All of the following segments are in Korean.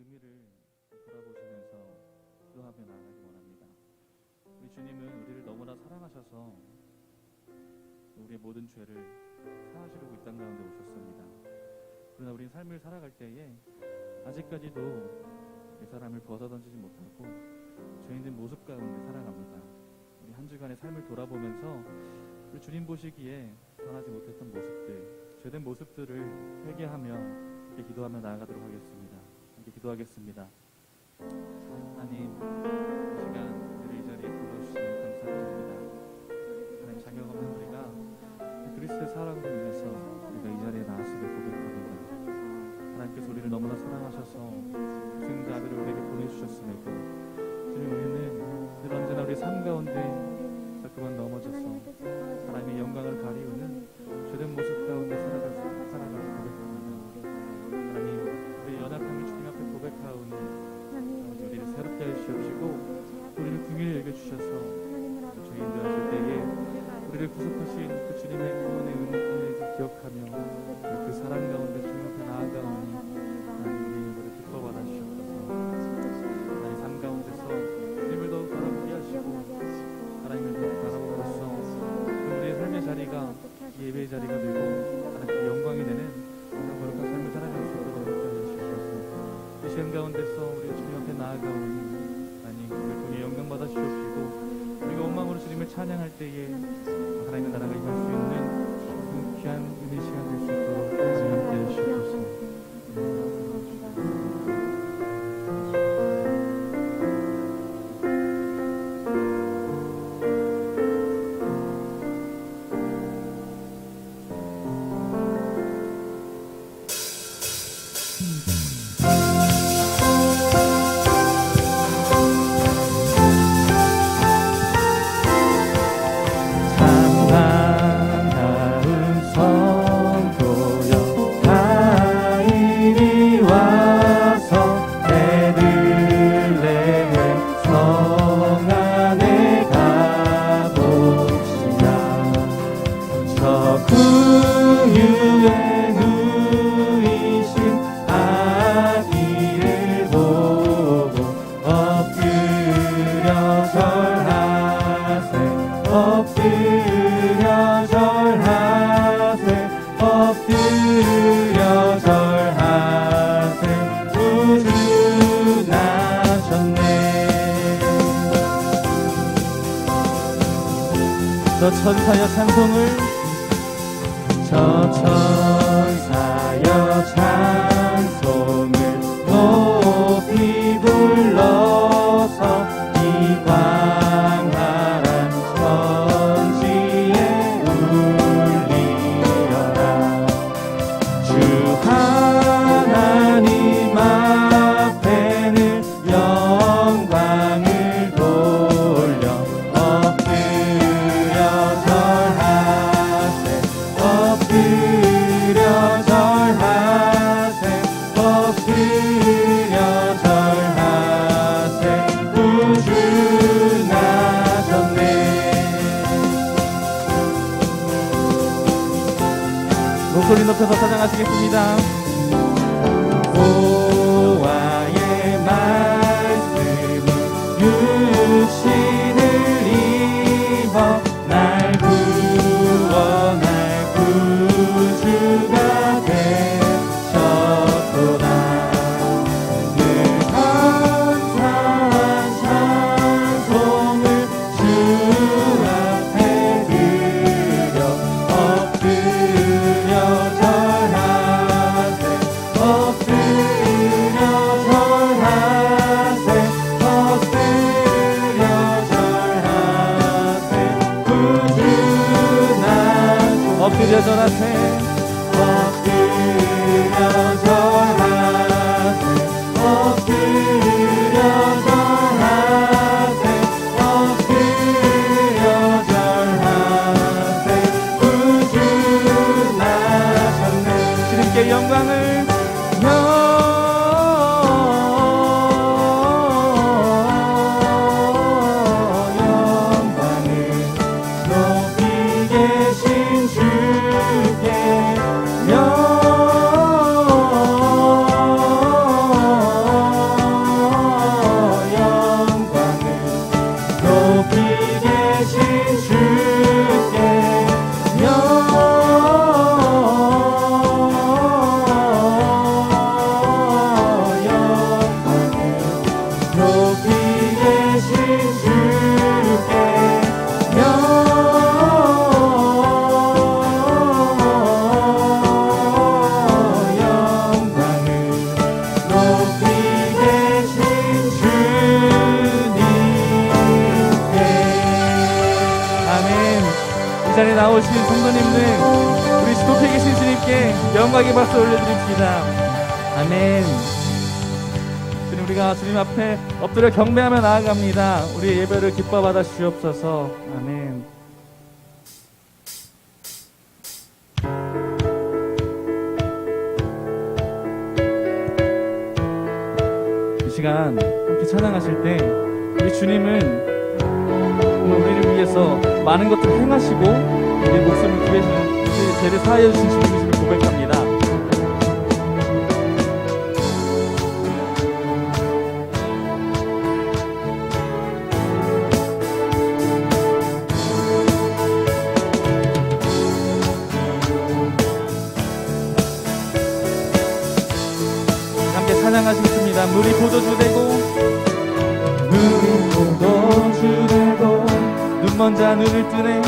의미를 돌아보시면서 기도하며 나아가기 원합니다. 우리 주님은 우리를 너무나 사랑하셔서 우리의 모든 죄를 사하시려고 이 땅 가운데 오셨습니다. 그러나 우리는 삶을 살아갈 때에 아직까지도 이 사람을 벗어던지지 못하고 죄 있는 모습 가운데 살아갑니다. 우리 한 주간의 삶을 돌아보면서 우리 주님 보시기에 변하지 못했던 모습들, 죄된 모습들을 회개하며 함께 기도하며 나아가도록 하겠습니다. 함께 기도하겠습니다. 하나님, 이 시간 우리를 이 자리에 불러주시니 감사드립니다. 하나님, 자격 없는 우리가 그리스도의 사랑으로 인해서 우리가 이 자리에 나왔음을 고백합니다. 하나님께서 우리를 너무나 사랑하셔서 독생자 아들을 우리에게 보내주셨음에도 주님, 우리는 늘 언제나 우리 삶 가운데 자꾸만 넘어져서 하나님의 영광을 가리우는 죄된 모습 가운데 살아가고 고백합니다. 하나님, 우리 연약함을 주님 앞에 고백하오니 우리를 새롭게 하시옵시고 우리를 긍휼히 여겨주셔서 죄인 되었을 때에 우리를 구속하신 그 주님의 구원의 은혜를 기억하며 그 사랑 가운데 주님 앞에 나아가오니 하나님, 우리 이거를 기뻐받아 주셨소서. 하나님, 삶 가운데서 주님을 더욱 바라보게 하시고 하나님을 더욱 바라보면서 우리의 삶의 자리가 예배의 자리가 되고 하나님께 영광이 되는 그런 거룩한 삶을 살아갈 수 있도록 하여 주시옵소서. 이 시간 가운데서 우리 주님 앞에 나아가오니 하나님, 우리를 통해 영광 받아 주시옵시고 우리가 온 마음으로 주님을 찬양할 때에 하나님의 나라가 임할 수 있는 그 귀한 은혜 시간 될 수 있도록 주님 함께 해주시옵소서. 저 천사여 찬송을, 저 천사여 찬송을 높이 불러서 이 광활한 천지에 울리려라. 주 하나님 앞에는 영광을 돌려 목소리 높여서 찬양하시겠습니다. 보아의 말씀이 육신을 입어 날 구원할 구주가 되셨도다. 늘 감사한 찬송을 주 앞에 드려 엎드려 절하세 엎드려 절하세 엎드려 절하세 엎드려 절하세 엎드려 절하세 구주 나셨네. 주님께 영광을 영광의 박수 올려드립시다. 아멘. 주님, 우리가 주님 앞에 엎드려 경배하며 나아갑니다. 우리의 예배를 기뻐 받아 주옵소서. 아멘. 이 시간 함께 찬양하실 때 우리 주님은 오늘 우리를 위해서 많은 것들을 행하시고 우리 목숨을 구해주는, 우리 죄를 사하여 주신 주님이심을 고백합니다. 함께 찬양하시겠습니다. 물이 포도주 되고 물이 포도주 되고 눈 먼 자 눈을 뜨네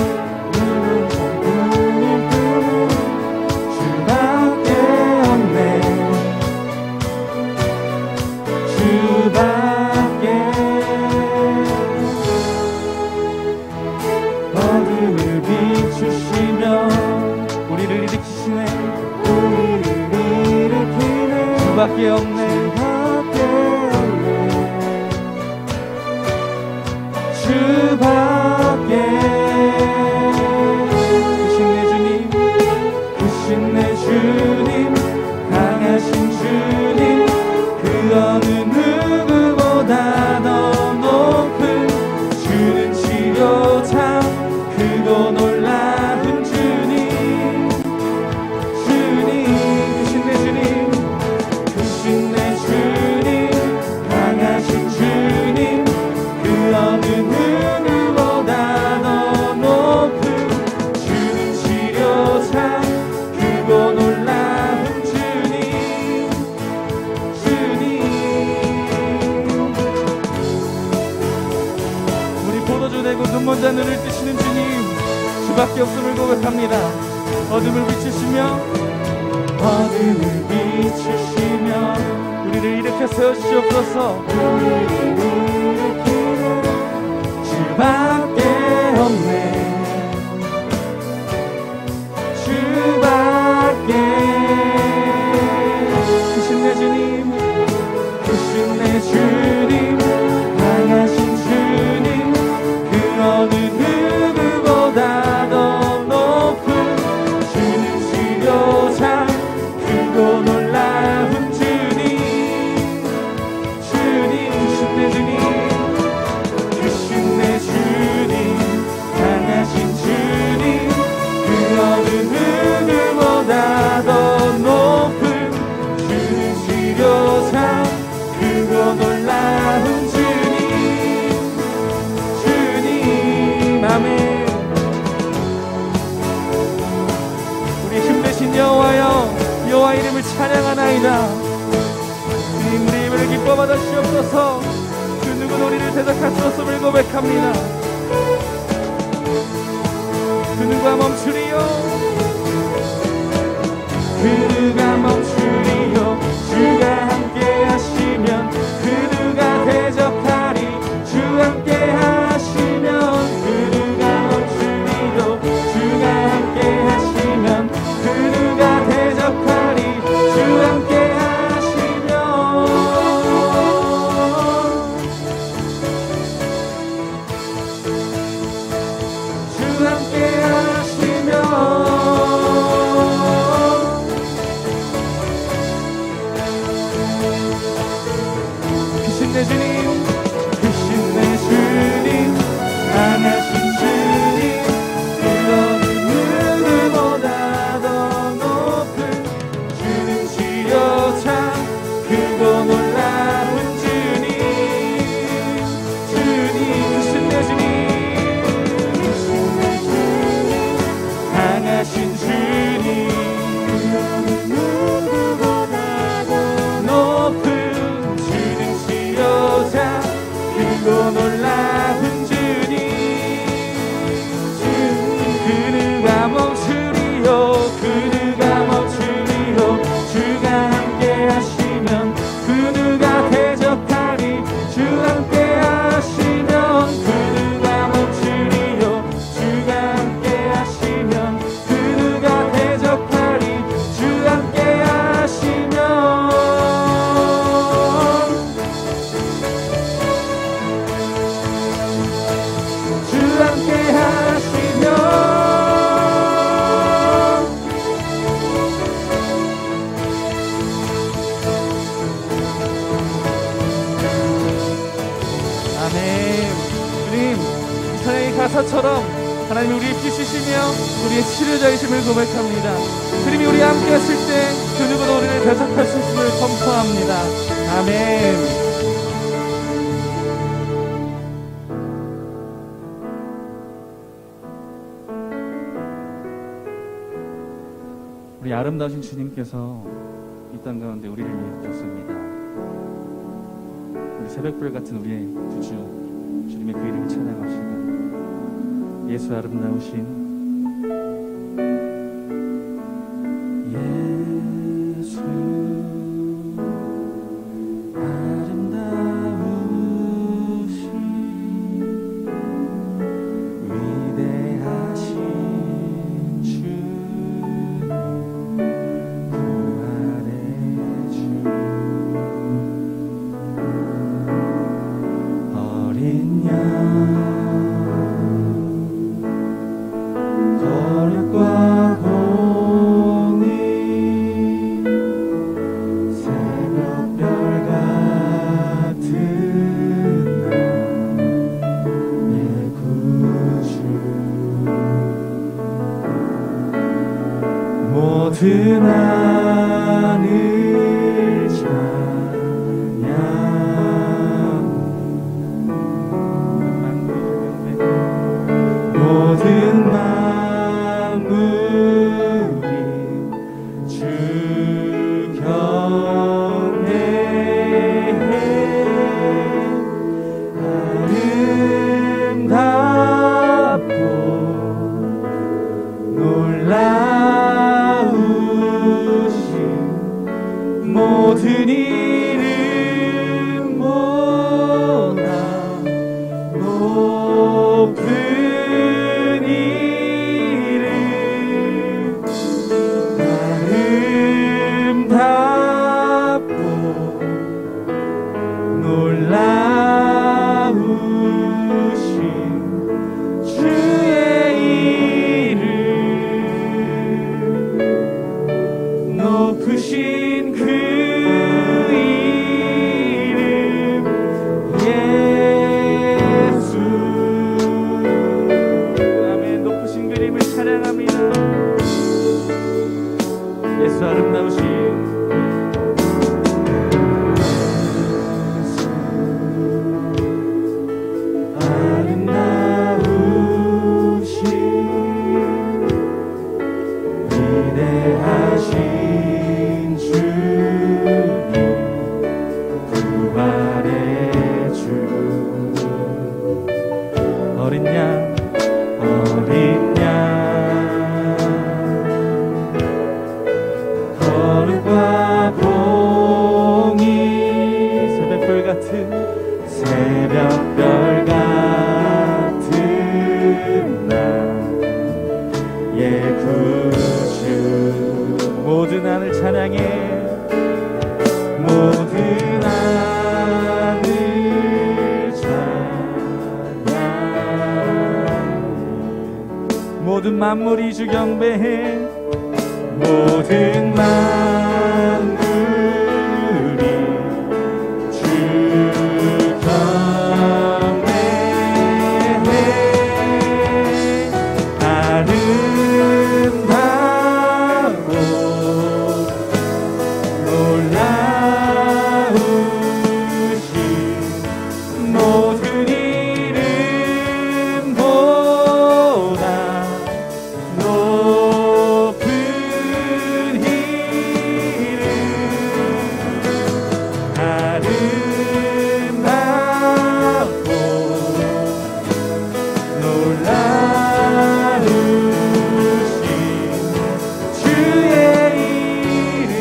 주밖에 없네 주밖에 어둠을 비추시며 우리를 일으키시네 우리를 일으키네 주밖에 없네 주밖에 크신 내 주님 크신 내 주님 강하신 주님 그 어느 누구보다 더 높은 주는 치료자 크고 놀라운 주님 주님 크신 내 주님 크신 내 주님 강하신 주님 그 어느 누구보다 더 높은 주는 치료자 크고 놀라운 주님 주님 우리 포도주 되고 눈 먼 자 눈을 뜨시는 주님 주밖에 없음을 고백합니다. 어둠을 비추시며 어둠을 비추시며 우리를 일으켜 세우시옵소서 주밖에 없네 주밖에 크신 내 주님 크신 내 주님 강하신 주님 그 어느 누구보다 더 높은 주는 치료자 크고 놀라운 주님 주님 크신 내 주님 강하신 주님 그 어느 누구보다 더 높은 주는 치료자 크고 놀라운 주님 주님 아멘. 우리 힘내신 여호와여 여호와 이름을 찬양하나이다. 주님 우리 예배를 기뻐 받아 주옵소서. 그 누구는 우리를 대적할 수 없음을 고백합니다. 그 누가 멈추리요 그 누가 멈추리요 주가 함께 하시면 그 누가 대적하리 주 함께 하시면 그 누가 멈추리요 주가 함께 하시면 그 누가 대적하리 주 함께 하시면 주 함께 의사처럼 하나님이 우리의 빛이시며 우리의 치료자이심을 고백합니다. 주님이 우리와 함께 하실 때 그 누구도 우리를 대적하셨음을 선포합니다. 아멘. 우리 아름다우신 주님께서 이 땅 가운데 우리를 위해 오셨습니다. 우리 새벽별 같은 우리의 구주 주님의 그 이름을 찬양합시다. 예수 아름다우신 예수 아름다우신 위대하신 주 구원의 주 어린 양 거룩과 공의 새벽별 같은 나의 구주 모든 하늘 찬양 모든 만물이 주 경외해 아름답고 놀라우신 모든 이름보다 높은 이름 아름답고 놀라우신 주의 이름 높으신 그 이름 예수 아멘. 높으신 그 이름을 찬양합니다. 예수 아름다우신 아름다우신 위대하신 주님 부활의 주 어린 양 거룩과 공의 새벽별 같은 나의 구주 모든 하늘 찬양해 모든 하늘 찬양 모든 만물이 주 경배해 모든 만물이 주 경배해 아름답고 놀라우신 모든 이름보다 높은 이름 아름답고 놀라우신 주의 이름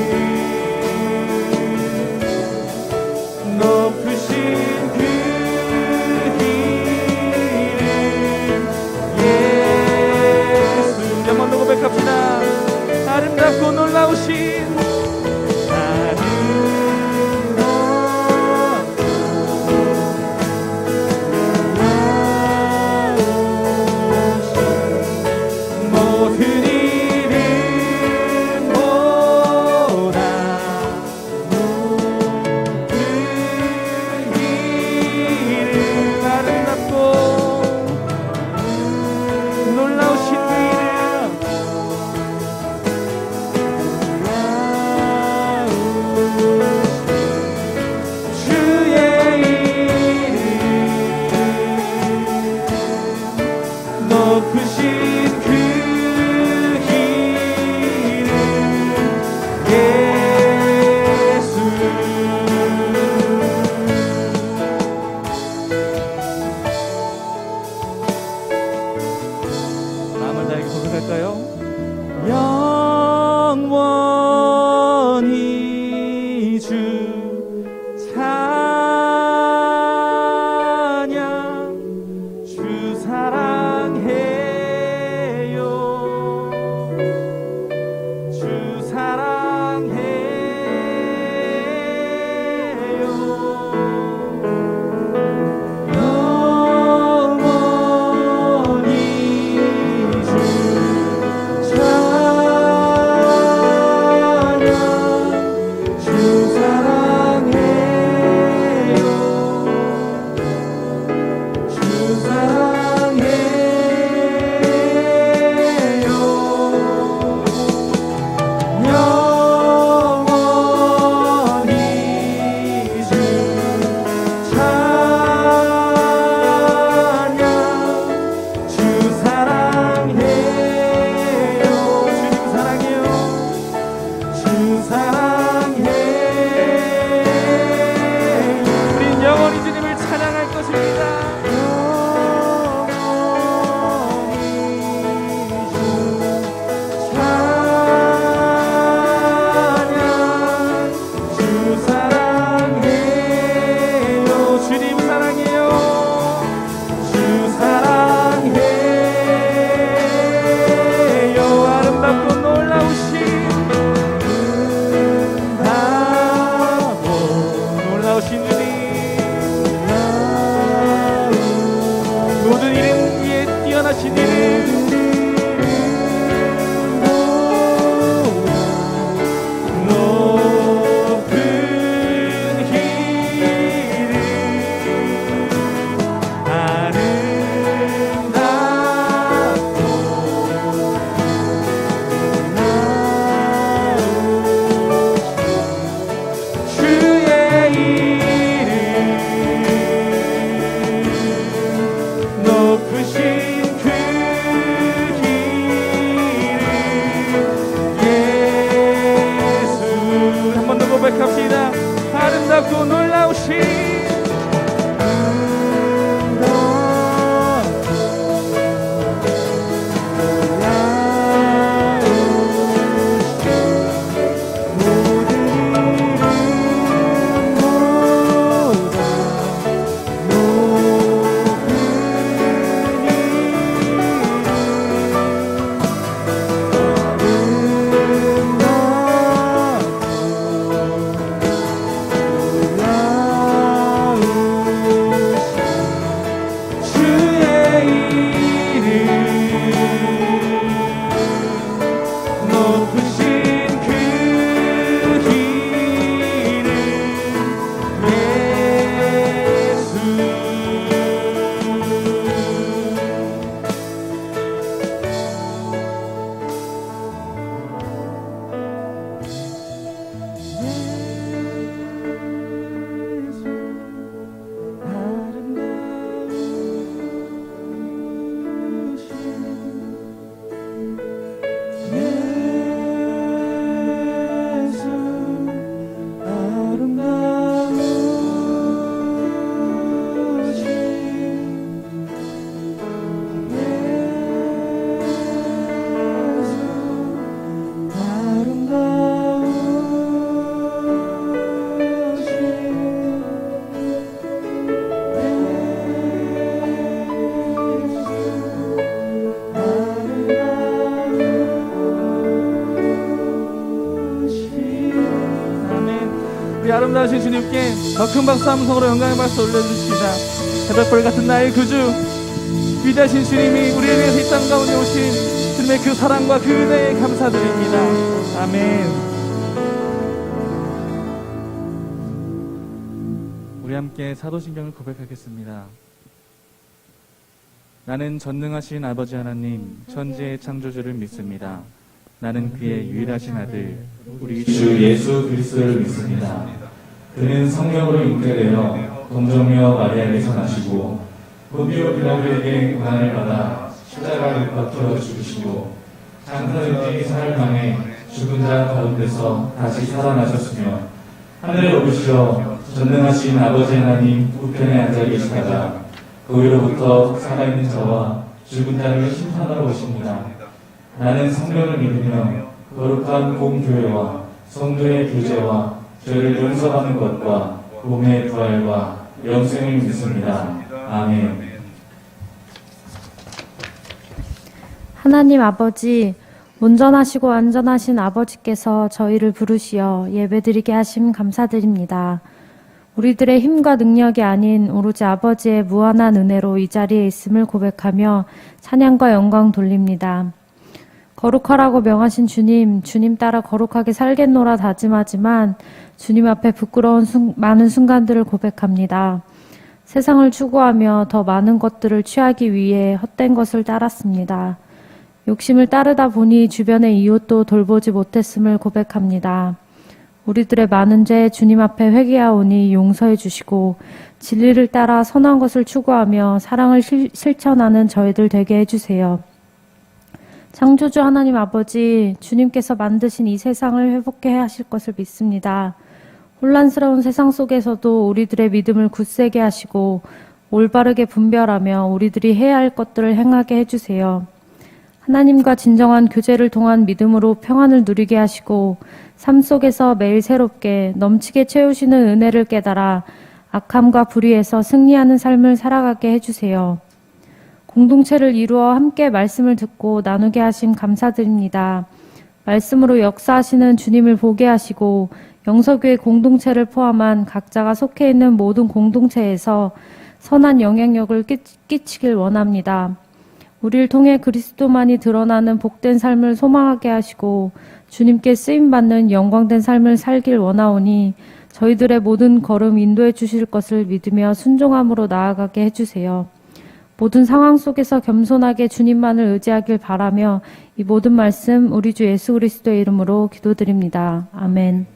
아름다우신 주님께 더 큰 박수 함성으로 영광의 박수 올려주십시다. 새벽별 같은 나의 구주, 위대하신 주님이 우리를 위해서 이 땅 가운데 오신 주님의 그 사랑과 그 은혜에 감사드립니다. 아멘. 우리 함께 사도신경을 고백하겠습니다. 나는 전능하신 아버지 하나님, 천지의 창조주를 믿습니다. 나는 그의 유일하신 아들, 우리 주 예수 그리스도를 믿습니다. 그는 성령으로 잉태되어 동정녀 마리아에게서 나시고 본디오 빌라도에게 고난을 받아 십자가에 못 박혀 죽으시고 장사된 지 사흘 만에 죽은 자 가운데서 다시 살아나셨으며 하늘에 오르시어 전능하신 아버지 하나님 우편에 앉아 계시다가 거기로부터 살아있는 자와 죽은 자를 심판하러 오십니다. 나는 성령을 믿으며 거룩한 공교회와 성도의 교제와 죄를 용서하는 것과 몸의 부활과 영생을 믿습니다. 아멘. 하나님 아버지, 온전하시고 완전하신 아버지께서 저희를 부르시어 예배드리게 하심 감사드립니다. 우리들의 힘과 능력이 아닌 오로지 아버지의 무한한 은혜로 이 자리에 있음을 고백하며 찬양과 영광 돌립니다. 거룩하라고 명하신 주님, 주님 따라 거룩하게 살겠노라 다짐하지만 주님 앞에 부끄러운 많은 순간들을 고백합니다. 세상을 추구하며 더 많은 것들을 취하기 위해 헛된 것을 따랐습니다. 욕심을 따르다 보니 주변의 이웃도 돌보지 못했음을 고백합니다. 우리들의 많은 죄 주님 앞에 회개하오니 용서해 주시고 진리를 따라 선한 것을 추구하며 사랑을 실천하는 저희들 되게 해주세요. 창조주 하나님 아버지, 주님께서 만드신 이 세상을 회복해 하실 것을 믿습니다. 혼란스러운 세상 속에서도 우리들의 믿음을 굳세게 하시고 올바르게 분별하며 우리들이 해야 할 것들을 행하게 해주세요. 하나님과 진정한 교제를 통한 믿음으로 평안을 누리게 하시고 삶 속에서 매일 새롭게 넘치게 채우시는 은혜를 깨달아 악함과 불의에서 승리하는 삶을 살아가게 해주세요. 공동체를 이루어 함께 말씀을 듣고 나누게 하심 감사드립니다. 말씀으로 역사하시는 주님을 보게 하시고 영서교회 공동체를 포함한 각자가 속해 있는 모든 공동체에서 선한 영향력을 끼치길 원합니다. 우리를 통해 그리스도만이 드러나는 복된 삶을 소망하게 하시고 주님께 쓰임받는 영광된 삶을 살길 원하오니 저희들의 모든 걸음 인도해 주실 것을 믿으며 순종함으로 나아가게 해주세요. 모든 상황 속에서 겸손하게 주님만을 의지하길 바라며 이 모든 말씀 우리 주 예수 그리스도의 이름으로 기도드립니다. 아멘.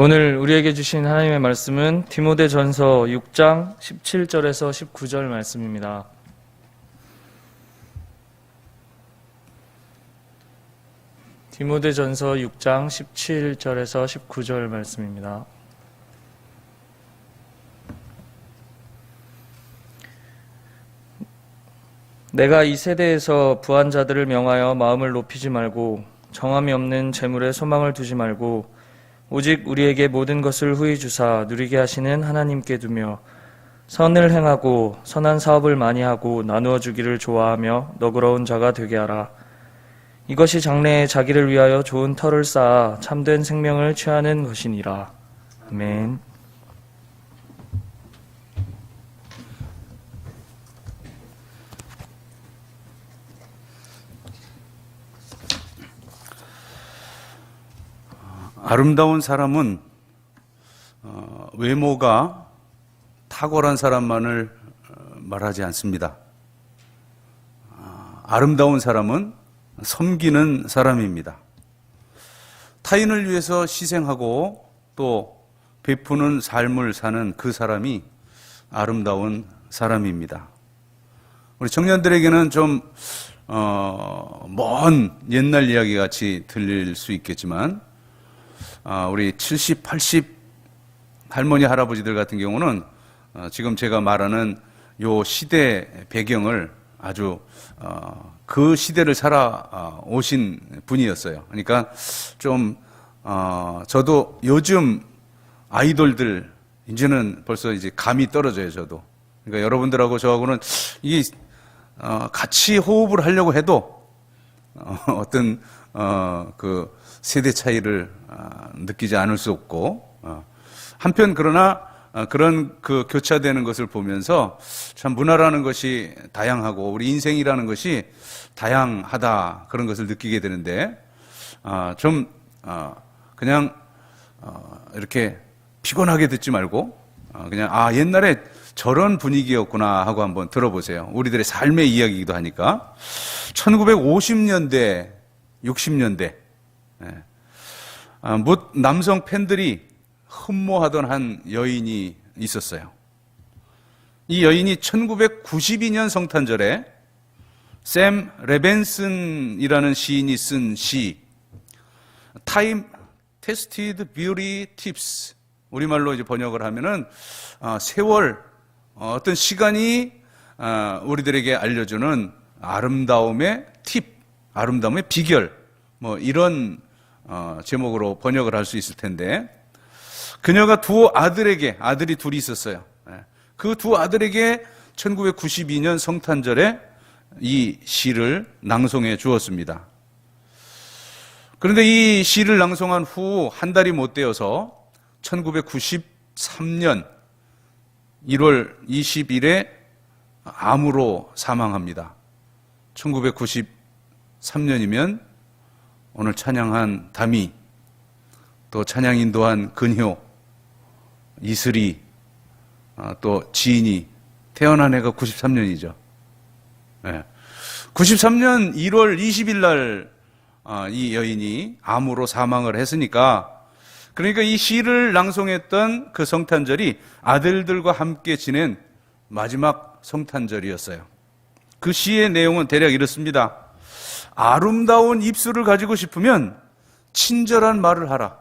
오늘 우리에게 주신 하나님의 말씀은 디모데전서 6장 17절에서 19절 말씀입니다. 디모데전서 6장 17절에서 19절 말씀입니다. 내가 이 세대에서 부한 자들을 명하여 마음을 높이지 말고 정함이 없는 재물에 소망을 두지 말고 오직 우리에게 모든 것을 후히 주사 누리게 하시는 하나님께 두며 선을 행하고 선한 사업을 많이 하고 나누어 주기를 좋아하며 너그러운 자가 되게 하라. 이것이 장래에 자기를 위하여 좋은 터를 쌓아 참된 생명을 취하는 것이니라. 아멘. 아름다운 사람은 외모가 탁월한 사람만을 말하지 않습니다. 아름다운 사람은 섬기는 사람입니다. 타인을 위해서 희생하고 또 베푸는 삶을 사는 그 사람이 아름다운 사람입니다. 우리 청년들에게는 좀 먼 옛날 이야기 같이 들릴 수 있겠지만 우리 70, 80 할머니, 할아버지들 같은 경우는 지금 제가 말하는 요 시대 배경을 아주 그 시대를 살아 오신 분이었어요. 그러니까 좀 저도 요즘 아이돌들 이제는 벌써 이제 감이 떨어져요, 저도. 그러니까 여러분들하고 저하고는 이게 같이 호흡을 하려고 해도 어떤 그 세대 차이를 느끼지 않을 수 없고, 한편 그러나 그런 그 교차되는 것을 보면서 참 문화라는 것이 다양하고 우리 인생이라는 것이 다양하다, 그런 것을 느끼게 되는데, 좀 그냥 이렇게 피곤하게 듣지 말고 그냥 옛날에 저런 분위기였구나 하고 한번 들어보세요. 우리들의 삶의 이야기이기도 하니까. 1950년대 60년대 뭇 남성 팬들이 흠모하던 한 여인이 있었어요. 이 여인이 1992년 성탄절에 샘 레벤슨이라는 시인이 쓴 시 Time Tested Beauty Tips, 우리말로 이제 번역을 하면은 세월, 어떤 시간이 우리들에게 알려주는 아름다움의 팁, 아름다움의 비결, 뭐 이런 제목으로 번역을 할 수 있을 텐데, 그녀가 두 아들에게, 아들이 둘이 있었어요. 그 두 아들에게 1992년 성탄절에 이 시를 낭송해 주었습니다. 그런데 이 시를 낭송한 후 한 달이 못 되어서 1993년 1월 20일에 암으로 사망합니다. 1993년이면 오늘 찬양한 다미, 또 찬양 인도한 근효, 이슬이, 또 지인이 태어난 해가 93년이죠. 93년 1월 20일 날 이 여인이 암으로 사망을 했으니까, 그러니까 이 시를 낭송했던 그 성탄절이 아들들과 함께 지낸 마지막 성탄절이었어요. 그 시의 내용은 대략 이렇습니다. 아름다운 입술을 가지고 싶으면 친절한 말을 하라.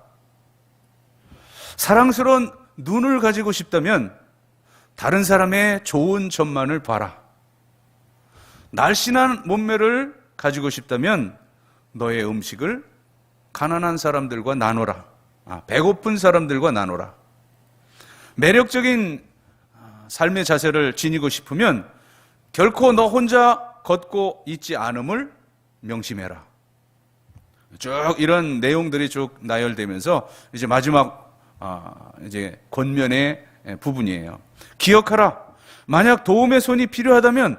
사랑스러운 눈을 가지고 싶다면 다른 사람의 좋은 점만을 봐라. 날씬한 몸매를 가지고 싶다면 너의 음식을 가난한 사람들과 나눠라. 배고픈 사람들과 나눠라. 매력적인 삶의 자세를 지니고 싶으면 결코 너 혼자 걷고 있지 않음을 명심해라. 쭉 이런 내용들이 쭉 나열되면서 이제 마지막 이제 권면의 부분이에요. 기억하라. 만약 도움의 손이 필요하다면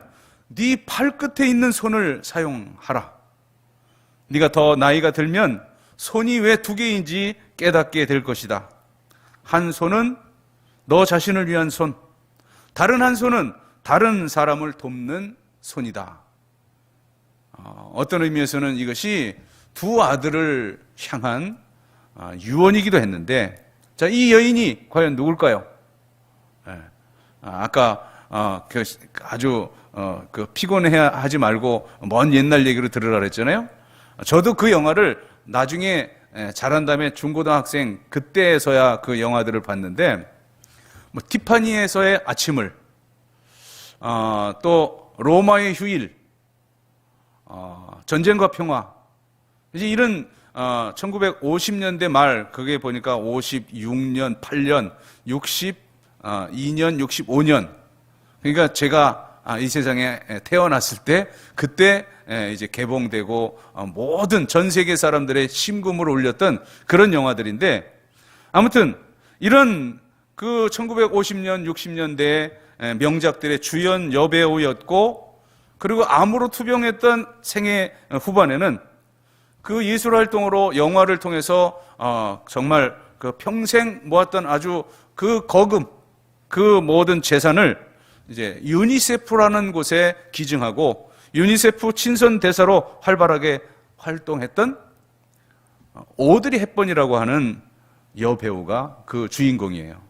네 발끝에 있는 손을 사용하라. 네가 더 나이가 들면 손이 왜 두 개인지 깨닫게 될 것이다. 한 손은 너 자신을 위한 손, 다른 한 손은 다른 사람을 돕는 손이다. 어떤 의미에서는 이것이 두 아들을 향한 유언이기도 했는데, 자, 이 여인이 과연 누굴까요? 아까 아주 피곤해 하지 말고 먼 옛날 얘기로 들으라 그랬잖아요. 저도 그 영화를 나중에 자란 다음에 중고등학생 그때서야 그 영화들을 봤는데, 뭐 티파니에서의 아침을, 또 로마의 휴일, 전쟁과 평화, 이제 이런 1950년대 말, 그게 보니까 56년, 8년, 62년, 65년. 그러니까 제가 이 세상에 태어났을 때, 그때 이제 개봉되고 모든 전 세계 사람들의 심금을 울렸던 그런 영화들인데, 아무튼 이런 그 1950년, 60년대 명작들의 주연 여배우였고, 그리고 암으로 투병했던 생애 후반에는 그 예술 활동으로 영화를 통해서 정말 그 평생 모았던 아주 그 거금, 그 모든 재산을 이제 유니세프라는 곳에 기증하고 유니세프 친선 대사로 활발하게 활동했던 오드리 헵번이라고 하는 여배우가 그 주인공이에요.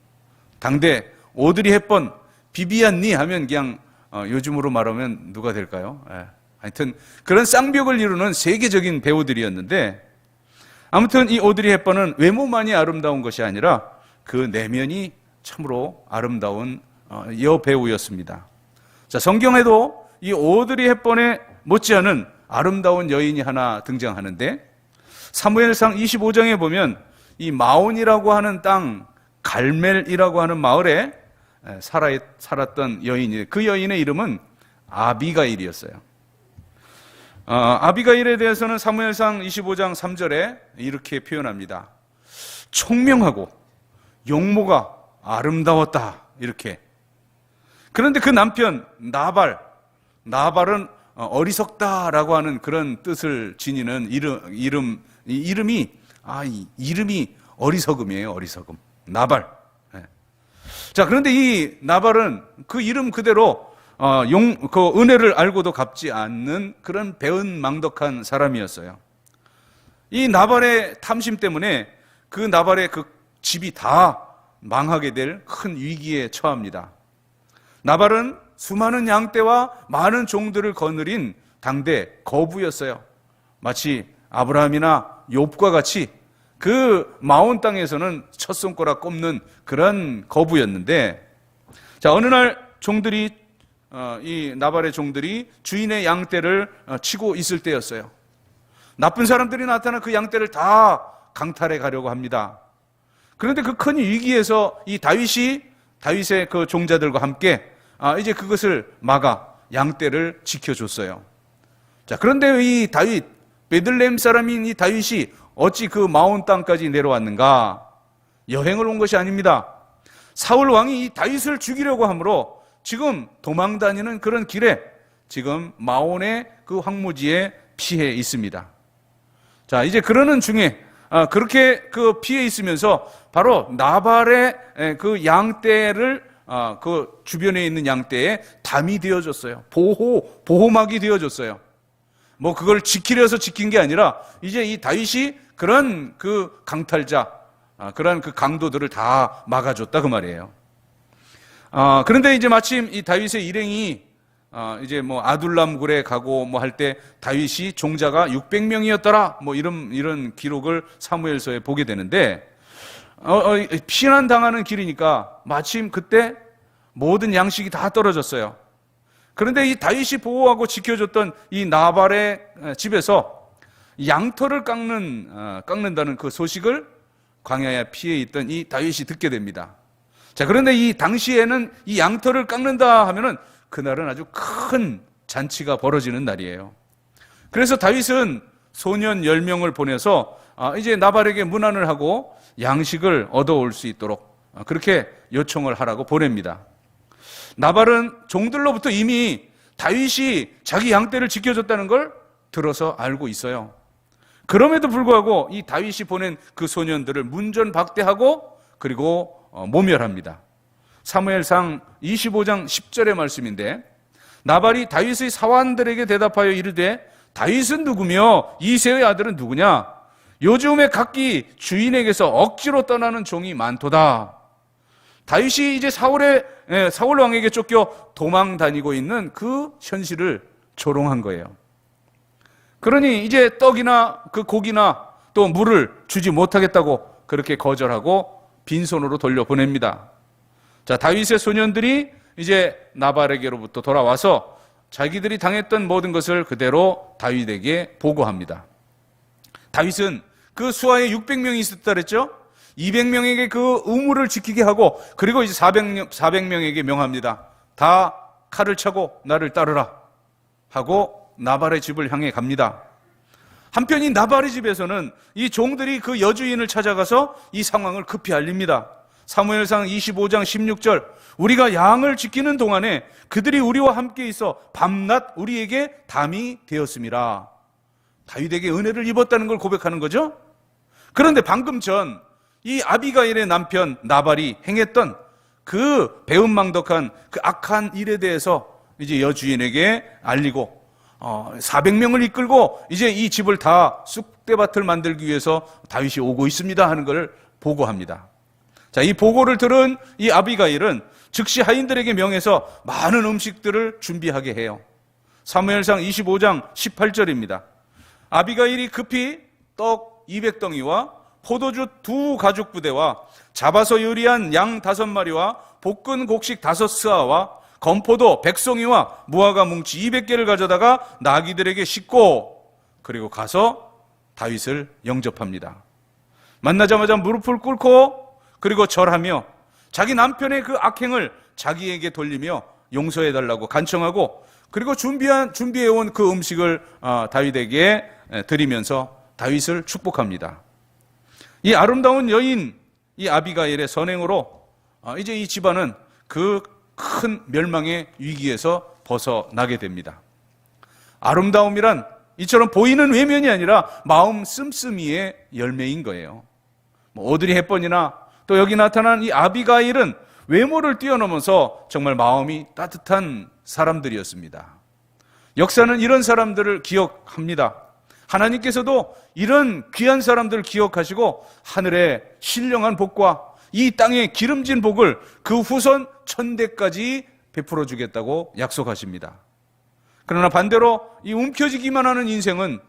당대 오드리 헵번, 비비안 니 하면 그냥 요즘으로 말하면 누가 될까요? 하여튼 그런 쌍벽을 이루는 세계적인 배우들이었는데, 아무튼 이 오드리 헵번은 외모만이 아름다운 것이 아니라 그 내면이 참으로 아름다운 여배우였습니다. 자, 성경에도 이 오드리 헵번에 못지않은 아름다운 여인이 하나 등장하는데, 사무엘상 25장에 보면 이 마온이라고 하는 땅, 갈멜이라고 하는 마을에 살았던 여인이, 그 여인의 이름은 아비가일이었어요. 아비가일에 대해서는 사무엘상 25장 3절에 이렇게 표현합니다. 총명하고 용모가 아름다웠다, 이렇게. 그런데 그 남편 나발은 어리석다라고 하는 그런 뜻을 지니는 이름이 어리석음이에요. 어리석음. 나발. 자, 그런데 이 나발은 그 이름 그대로 그 은혜를 알고도 갚지 않는 그런 배은망덕한 사람이었어요. 이 나발의 탐심 때문에 그 나발의 그 집이 다 망하게 될 큰 위기에 처합니다. 나발은 수많은 양떼와 많은 종들을 거느린 당대 거부였어요. 마치 아브라함이나 욥과 같이 그 마온 땅에서는 첫 손가락 꼽는 그런 거부였는데, 자, 어느 날 종들이 이 나발의 종들이 주인의 양떼를 치고 있을 때였어요. 나쁜 사람들이 나타나 그 양떼를 다 강탈해 가려고 합니다. 그런데 그 큰 위기에서 이 다윗의 그 종자들과 함께 이제 그것을 막아 양떼를 지켜줬어요. 자, 그런데 이 다윗, 베들레헴 사람인 이 다윗이 어찌 그 마온 땅까지 내려왔는가? 여행을 온 것이 아닙니다. 사울 왕이 이 다윗을 죽이려고 하므로 지금 도망 다니는 그런 길에 지금 마온의 그 황무지에 피해 있습니다. 자, 이제 그러는 중에 그렇게 그 피해 있으면서 바로 나발의 그 양떼를 그 주변에 있는 양떼에 담이 되어졌어요. 보호막이 되어졌어요. 뭐 그걸 지키려서 지킨 게 아니라 이제 이 다윗이 그런 그 강탈자, 그런 그 강도들을 다 막아줬다, 그 말이에요. 그런데 이제 마침 이 다윗의 일행이 이제 뭐 아둘람 굴에 가고 뭐 할 때 다윗이 종자가 600명이었더라, 뭐 이런 기록을 사무엘서에 보게 되는데, 피난 당하는 길이니까 마침 그때 모든 양식이 다 떨어졌어요. 그런데 이 다윗이 보호하고 지켜줬던 이 나발의 집에서 양털을 깎는다는 그 소식을 광야에 피해 있던 이 다윗이 듣게 됩니다. 자, 그런데 이 당시에는 이 양털을 깎는다 하면은 그날은 아주 큰 잔치가 벌어지는 날이에요. 그래서 다윗은 소년 10명을 보내서 이제 나발에게 문안을 하고 양식을 얻어올 수 있도록 그렇게 요청을 하라고 보냅니다. 나발은 종들로부터 이미 다윗이 자기 양떼를 지켜줬다는 걸 들어서 알고 있어요. 그럼에도 불구하고 이 다윗이 보낸 그 소년들을 문전박대하고 그리고 모멸합니다. 사무엘상 25장 10절의 말씀인데, 나발이 다윗의 사환들에게 대답하여 이르되 다윗은 누구며 이새의 아들은 누구냐? 요즘에 각기 주인에게서 억지로 떠나는 종이 많도다. 다윗이 이제 사울 왕에게 쫓겨 도망 다니고 있는 그 현실을 조롱한 거예요. 그러니 이제 떡이나 그 고기나 또 물을 주지 못하겠다고 그렇게 거절하고 빈손으로 돌려보냅니다. 자, 다윗의 소년들이 이제 나발에게로부터 돌아와서 자기들이 당했던 모든 것을 그대로 다윗에게 보고합니다. 다윗은 그 수하에 600명이 있었다 그랬죠? 200명에게 그 의무를 지키게 하고, 그리고 이제 400명에게 명합니다. 다 칼을 차고 나를 따르라 하고 나발의 집을 향해 갑니다. 한편 이 나발의 집에서는 이 종들이 그 여주인을 찾아가서 이 상황을 급히 알립니다. 사무엘상 25장 16절, 우리가 양을 지키는 동안에 그들이 우리와 함께 있어 밤낮 우리에게 담이 되었음이라. 다윗에게 은혜를 입었다는 걸 고백하는 거죠. 그런데 방금 전 이 아비가일의 남편 나발이 행했던 그 배은망덕한 그 악한 일에 대해서 이제 여주인에게 알리고 400명을 이끌고 이제 이 집을 다 쑥대밭을 만들기 위해서 다윗이 오고 있습니다 하는 걸 보고합니다. 자, 이 보고를 들은 이 아비가일은 즉시 하인들에게 명해서 많은 음식들을 준비하게 해요. 사무엘상 25장 18절입니다. 아비가일이 급히 떡 200덩이와 포도주 2 가죽 부대와 잡아서 요리한 양 5마리와 볶은 곡식 5스아와 건포도 100송이와 무화과 뭉치 200개를 가져다가 나귀들에게 싣고, 그리고 가서 다윗을 영접합니다. 만나자마자 무릎을 꿇고 그리고 절하며 자기 남편의 그 악행을 자기에게 돌리며 용서해달라고 간청하고, 그리고 준비해온 그 음식을 다윗에게 드리면서 다윗을 축복합니다. 이 아름다운 여인 이 아비가일의 선행으로 이제 이 집안은 그 큰 멸망의 위기에서 벗어나게 됩니다. 아름다움이란 이처럼 보이는 외면이 아니라 마음 씀씀이의 열매인 거예요. 오드리 헵번이나 또 여기 나타난 이 아비가일은 외모를 뛰어넘어서 정말 마음이 따뜻한 사람들이었습니다. 역사는 이런 사람들을 기억합니다. 하나님께서도 이런 귀한 사람들을 기억하시고 하늘의 신령한 복과 이 땅의 기름진 복을 그 후손 1000대까지 베풀어 주겠다고 약속하십니다. 그러나 반대로 이 움켜쥐기만 하는 인생은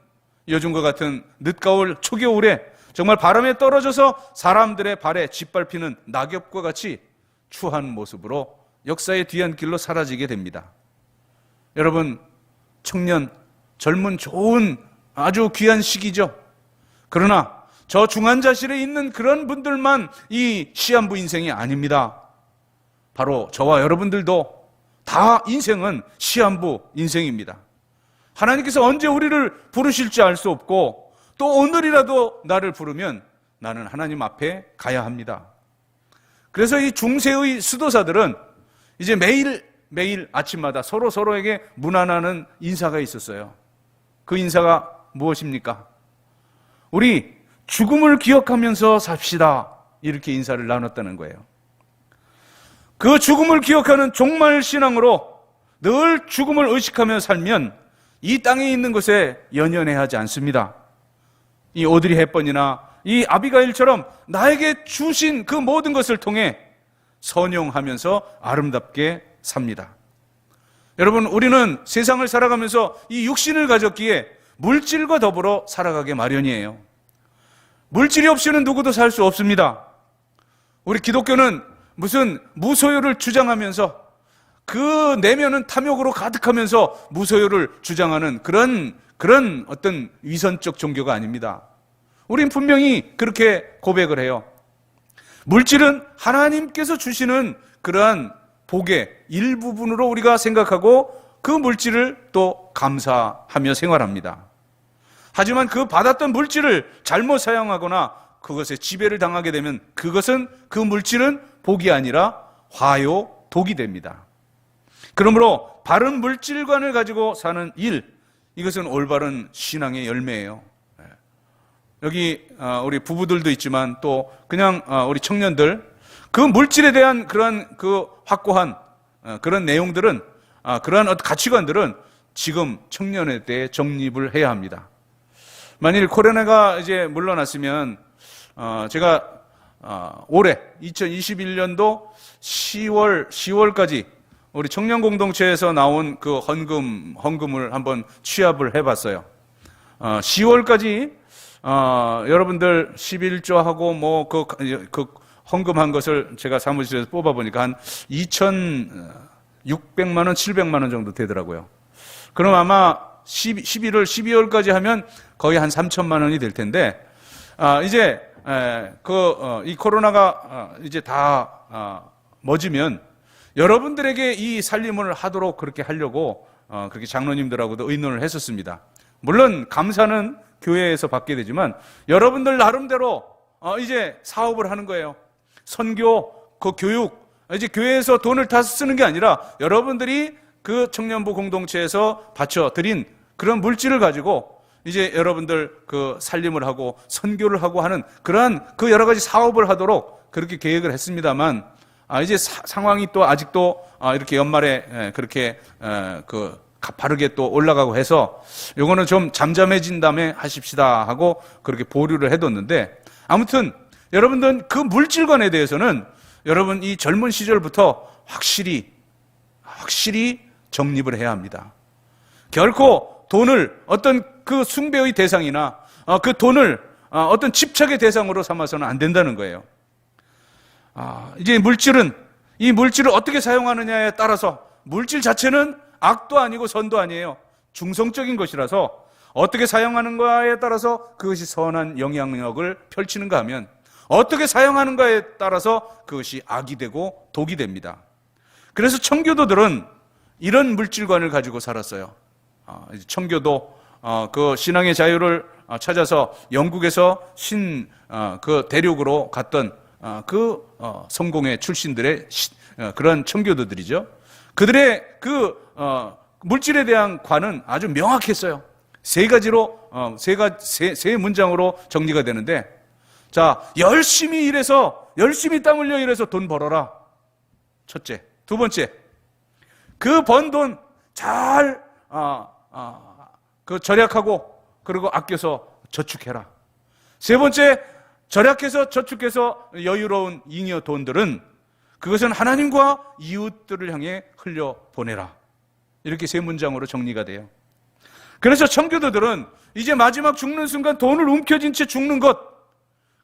요즘과 같은 늦가을 초겨울에 정말 바람에 떨어져서 사람들의 발에 짓밟히는 낙엽과 같이 추한 모습으로 역사의 뒤안길로 사라지게 됩니다. 여러분, 청년, 젊은 좋은 아주 귀한 시기죠. 그러나 저 중환자실에 있는 그런 분들만 이 시한부 인생이 아닙니다. 바로 저와 여러분들도 다 인생은 시한부 인생입니다. 하나님께서 언제 우리를 부르실지 알 수 없고, 또 오늘이라도 나를 부르면 나는 하나님 앞에 가야 합니다. 그래서 이 중세의 수도사들은 이제 매일 아침마다 서로에게 문안하는 인사가 있었어요. 그 인사가 무엇입니까? 우리 죽음을 기억하면서 삽시다, 이렇게 인사를 나눴다는 거예요. 그 죽음을 기억하는 종말 신앙으로 늘 죽음을 의식하며 살면 이 땅에 있는 것에 연연해 하지 않습니다. 이 오드리 헵번이나 이 아비가일처럼 나에게 주신 그 모든 것을 통해 선용하면서 아름답게 삽니다. 여러분, 우리는 세상을 살아가면서 이 육신을 가졌기에 물질과 더불어 살아가게 마련이에요. 물질이 없이는 누구도 살 수 없습니다. 우리 기독교는 무슨 무소유를 주장하면서 그 내면은 탐욕으로 가득하면서 무소유를 주장하는 그런 어떤 위선적 종교가 아닙니다. 우린 분명히 그렇게 고백을 해요. 물질은 하나님께서 주시는 그러한 복의 일부분으로 우리가 생각하고 그 물질을 또 감사하며 생활합니다. 하지만 그 받았던 물질을 잘못 사용하거나 그것에 지배를 당하게 되면 그 물질은 복이 아니라 화요, 독이 됩니다. 그러므로 바른 물질관을 가지고 사는 일, 이것은 올바른 신앙의 열매예요. 여기 우리 부부들도 있지만 또 그냥 우리 청년들, 그 물질에 대한 그런 그 확고한 그런 내용들은, 그러한 어떤 가치관들은 지금 청년에 대해 정립을 해야 합니다. 만일 코로나가 이제 물러났으면 제가 올해 2021년도 10월까지 우리 청년 공동체에서 나온 그 헌금을 한번 취합을 해봤어요. 10월까지 여러분들 11조하고 뭐 그 헌금한 것을 제가 사무실에서 뽑아보니까 한 2,600만 원, 700만 원 정도 되더라고요. 그럼 아마 11월, 12월까지 하면 거의 한 3천만 원이 될 텐데, 이제, 이 코로나가 이제 다 멎으면 여러분들에게 이 살림을 하도록 그렇게 하려고 그렇게 장로님들하고도 의논을 했었습니다. 물론 감사는 교회에서 받게 되지만 여러분들 나름대로 이제 사업을 하는 거예요. 선교, 그 교육, 이제 교회에서 돈을 다 쓰는 게 아니라 여러분들이 그 청년부 공동체에서 바쳐드린 그런 물질을 가지고 이제 여러분들 그 살림을 하고 선교를 하고 하는 그러한 그 여러 가지 사업을 하도록 그렇게 계획을 했습니다만, 이제 상황이 또 아직도 이렇게 연말에 그렇게 가파르게 또 올라가고 해서 요거는 좀 잠잠해진 다음에 하십시다 하고 그렇게 보류를 해뒀는데, 아무튼 여러분들 그 물질관에 대해서는 여러분 이 젊은 시절부터 확실히 정립을 해야 합니다. 결코 돈을 어떤 그 숭배의 대상이나 그 돈을 어떤 집착의 대상으로 삼아서는 안 된다는 거예요. 이제 이 물질을 어떻게 사용하느냐에 따라서, 물질 자체는 악도 아니고 선도 아니에요. 중성적인 것이라서 어떻게 사용하는가에 따라서 그것이 선한 영향력을 펼치는가 하면, 어떻게 사용하는가에 따라서 그것이 악이 되고 독이 됩니다. 그래서 청교도들은 이런 물질관을 가지고 살았어요. 청교도 그 신앙의 자유를 찾아서 영국에서 그 대륙으로 갔던 그 성공회 출신들의 그런 청교도들이죠. 그들의 그 물질에 대한 관은 아주 명확했어요. 세 문장으로 정리가 되는데, 자, 열심히 일해서, 열심히 땀 흘려 일해서 돈 벌어라. 첫째. 두 번째, 그 번 돈 잘 절약하고 그리고 아껴서 저축해라. 세 번째, 절약해서 저축해서 여유로운 잉여 돈들은 그것은 하나님과 이웃들을 향해 흘려보내라. 이렇게 세 문장으로 정리가 돼요. 그래서 청교도들은 이제 마지막 죽는 순간 돈을 움켜쥔 채 죽는 것,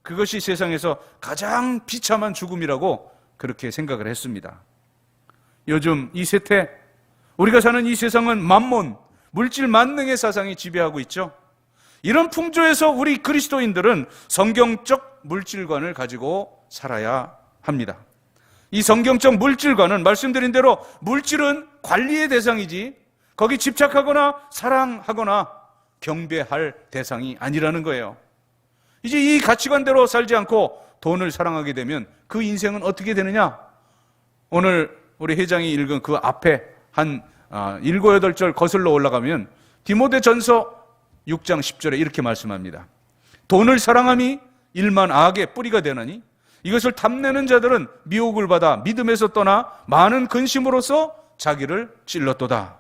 그것이 세상에서 가장 비참한 죽음이라고 그렇게 생각을 했습니다. 요즘 이 세태, 우리가 사는 이 세상은 만몬, 물질 만능의 사상이 지배하고 있죠. 이런 풍조에서 우리 그리스도인들은 성경적 물질관을 가지고 살아야 합니다. 이 성경적 물질관은 말씀드린 대로 물질은 관리의 대상이지 거기 집착하거나 사랑하거나 경배할 대상이 아니라는 거예요. 이제 이 가치관대로 살지 않고 돈을 사랑하게 되면 그 인생은 어떻게 되느냐? 오늘 우리 회장이 읽은 그 앞에 한 7, 8절 거슬러 올라가면 디모데전서 6장 10절에 이렇게 말씀합니다. 돈을 사랑함이 일만 악의 뿌리가 되나니 이것을 탐내는 자들은 미혹을 받아 믿음에서 떠나 많은 근심으로써 자기를 찔렀도다.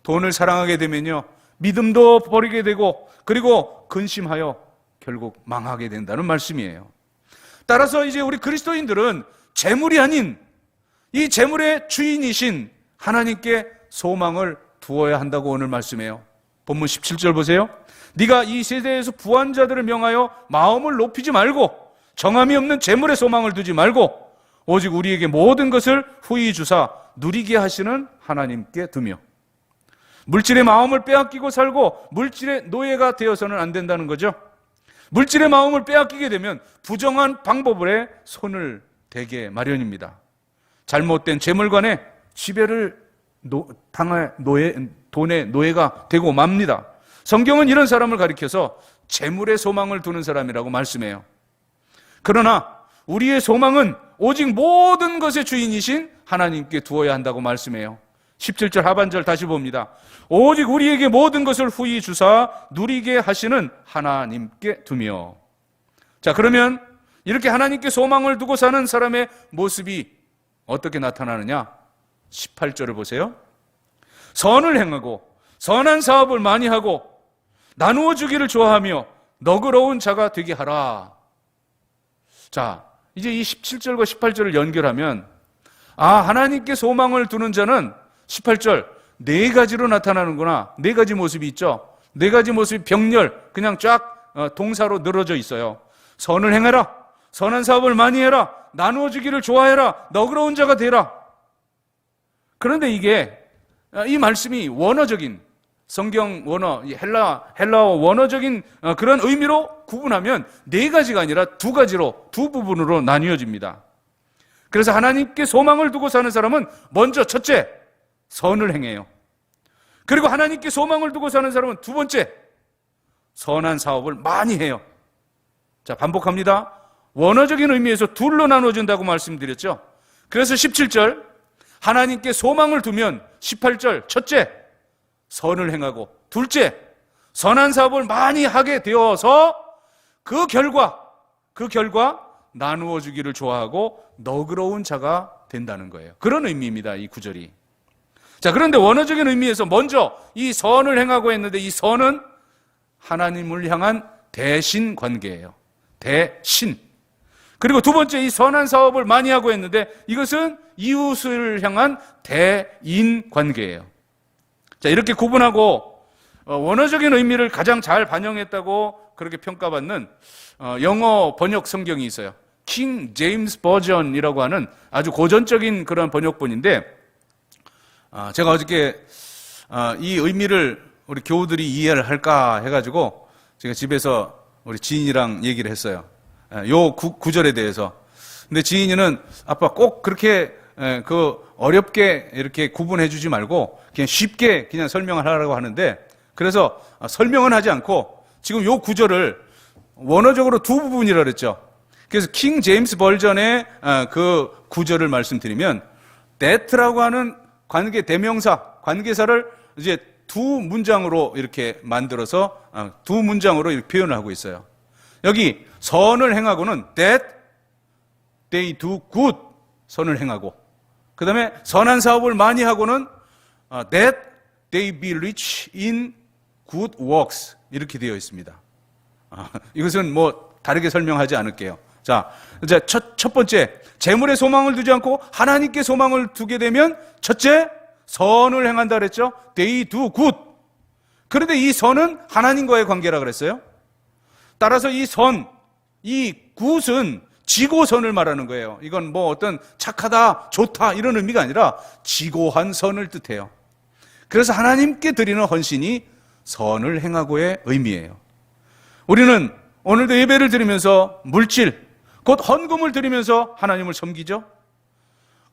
돈을 사랑하게 되면요, 믿음도 버리게 되고 그리고 근심하여 결국 망하게 된다는 말씀이에요. 따라서 이제 우리 그리스도인들은 재물이 아닌 이 재물의 주인이신 하나님께 소망을 두어야 한다고 오늘 말씀해요. 본문 17절 보세요. 네가 이 세대에서 부한 자들을 명하여 마음을 높이지 말고 정함이 없는 재물에 소망을 두지 말고 오직 우리에게 모든 것을 후히 주사 누리게 하시는 하나님께 두며, 물질의 마음을 빼앗기고 살고 물질의 노예가 되어서는 안 된다는 거죠. 물질의 마음을 빼앗기게 되면 부정한 방법에 손을 대게 마련입니다. 잘못된 재물관에 지배를 당할 돈의 노예가 되고 맙니다. 성경은 이런 사람을 가리켜서 재물의 소망을 두는 사람이라고 말씀해요. 그러나 우리의 소망은 오직 모든 것의 주인이신 하나님께 두어야 한다고 말씀해요. 17절 하반절 다시 봅니다. 오직 우리에게 모든 것을 후히 주사 누리게 하시는 하나님께 두며. 자, 그러면 이렇게 하나님께 소망을 두고 사는 사람의 모습이 어떻게 나타나느냐? 18절을 보세요. 선을 행하고 선한 사업을 많이 하고 나누어 주기를 좋아하며 너그러운 자가 되게 하라. 자, 이제 이 17절과 18절을 연결하면 하나님께 소망을 두는 자는 18절 네 가지로 나타나는구나. 네 가지 모습이 있죠. 네 가지 모습이 병렬, 그냥 쫙 동사로 늘어져 있어요. 선을 행해라, 선한 사업을 많이 해라, 나누어 주기를 좋아해라, 너그러운 자가 되라. 그런데 이 말씀이 원어적인 성경 원어, 헬라어 원어적인 그런 의미로 구분하면 네 가지가 아니라 두 가지로, 두 부분으로 나뉘어집니다. 그래서 하나님께 소망을 두고 사는 사람은 먼저 첫째, 선을 행해요. 그리고 하나님께 소망을 두고 사는 사람은 두 번째, 선한 사업을 많이 해요. 자, 반복합니다. 원어적인 의미에서 둘로 나눠진다고 말씀드렸죠. 그래서 17절, 하나님께 소망을 두면 18절, 첫째, 선을 행하고, 둘째, 선한 사업을 많이 하게 되어서 그 결과 나누어 주기를 좋아하고 너그러운 자가 된다는 거예요. 그런 의미입니다, 이 구절이. 자, 그런데 원어적인 의미에서 먼저 이 선을 행하고 했는데, 이 선은 하나님을 향한 대신 관계예요. 대신. 그리고 두 번째, 이 선한 사업을 많이 하고 했는데, 이것은 이웃을 향한 대인 관계예요. 자, 이렇게 구분하고 원어적인 의미를 가장 잘 반영했다고 그렇게 평가받는 영어 번역 성경이 있어요. 킹 제임스 버전이라고 하는 아주 고전적인 그런 번역본인데, 제가 어저께 이 의미를 우리 교우들이 이해를 할까 해가지고 제가 집에서 우리 지인이랑 얘기를 했어요. 요 구절에 대해서. 근데 지인이는 아빠 꼭 그렇게 어렵게 이렇게 구분해 주지 말고 그냥 쉽게 그냥 설명을 하라고 하는데, 그래서 설명은 하지 않고 지금 요 구절을 원어적으로 두 부분이라 그랬죠. 그래서 킹 제임스 버전의 그 구절을 말씀드리면, that라고 하는 관계사를 이제 두 문장으로 이렇게 만들어서 두 문장으로 이렇게 표현을 하고 있어요. 여기 선을 행하고는 that they do good, 선을 행하고, 그 다음에 선한 사업을 많이 하고는 that they be rich in good works, 이렇게 되어 있습니다. 이것은 뭐 다르게 설명하지 않을게요. 자, 이제 첫 번째, 재물에 소망을 두지 않고 하나님께 소망을 두게 되면 첫째, 선을 행한다 그랬죠. They do good. 그런데 이 선은 하나님과의 관계라 그랬어요. 따라서 이 good은 지고선을 말하는 거예요. 이건 뭐 어떤 착하다, 좋다 이런 의미가 아니라 지고한 선을 뜻해요. 그래서 하나님께 드리는 헌신이 선을 행하고의 의미예요. 우리는 오늘도 예배를 드리면서 물질, 곧 헌금을 드리면서 하나님을 섬기죠.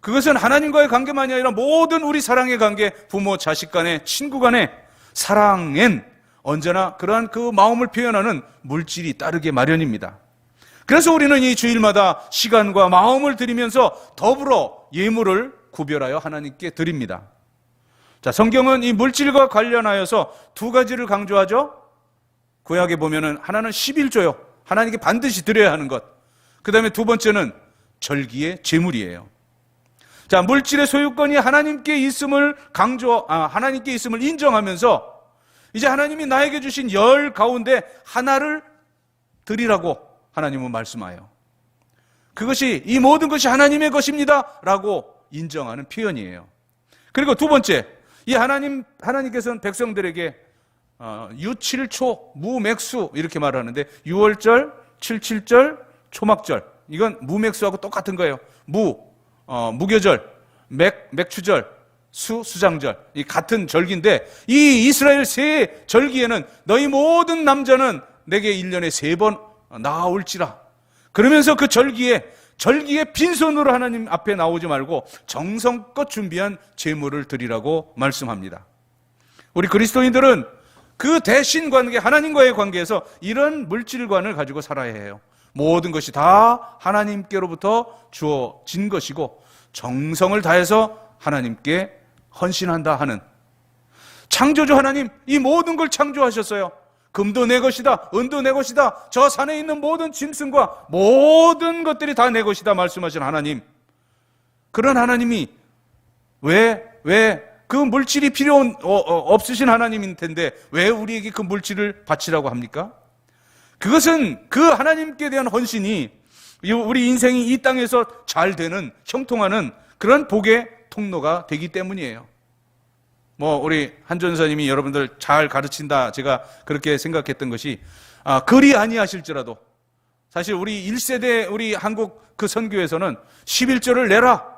그것은 하나님과의 관계만이 아니라 모든 우리 사랑의 관계, 부모, 자식 간의, 친구 간의 사랑엔 언제나 그러한 그 마음을 표현하는 물질이 따르게 마련입니다. 그래서 우리는 이 주일마다 시간과 마음을 드리면서 더불어 예물을 구별하여 하나님께 드립니다. 자, 성경은 이 물질과 관련하여서 두 가지를 강조하죠. 구약에 보면은 하나는 11조요. 하나님께 반드시 드려야 하는 것. 그 다음에 두 번째는 절기의 제물이에요. 자, 물질의 소유권이 하나님께 있음을 하나님께 있음을 인정하면서 이제 하나님이 나에게 주신 열 가운데 하나를 드리라고 하나님은 말씀하여, 그것이 이 모든 것이 하나님의 것입니다 라고 인정하는 표현이에요. 그리고 두 번째, 이 하나님께서는 백성들에게 유칠초 무맥수 이렇게 말하는데, 유월절, 칠칠절, 초막절, 이건 무맥수하고 똑같은 거예요. 무교절, 맥추절, 수장절, 이 같은 절기인데, 이 이스라엘 세 절기에는 너희 모든 남자는 내게 1년에 3번 나아올지라. 그러면서 그 절기에 빈손으로 하나님 앞에 나오지 말고 정성껏 준비한 제물을 드리라고 말씀합니다. 우리 그리스도인들은 그 대신 관계, 하나님과의 관계에서 이런 물질관을 가지고 살아야 해요. 모든 것이 다 하나님께로부터 주어진 것이고 정성을 다해서 하나님께 헌신한다 하는, 창조주 하나님 이 모든 걸 창조하셨어요. 금도 내 것이다, 은도 내 것이다, 저 산에 있는 모든 짐승과 모든 것들이 다 내 것이다 말씀하신 하나님, 그런 하나님이 왜 그 물질이 필요 없으신 하나님인 텐데 왜 우리에게 그 물질을 바치라고 합니까? 그것은 그 하나님께 대한 헌신이 우리 인생이 이 땅에서 잘 되는, 형통하는 그런 복의 통로가 되기 때문이에요. 우리 한 전사님이 여러분들 잘 가르친다 제가 그렇게 생각했던 것이 그리 아니하실지라도 사실 우리 1세대 우리 한국 그 선교에서는 11조를 내라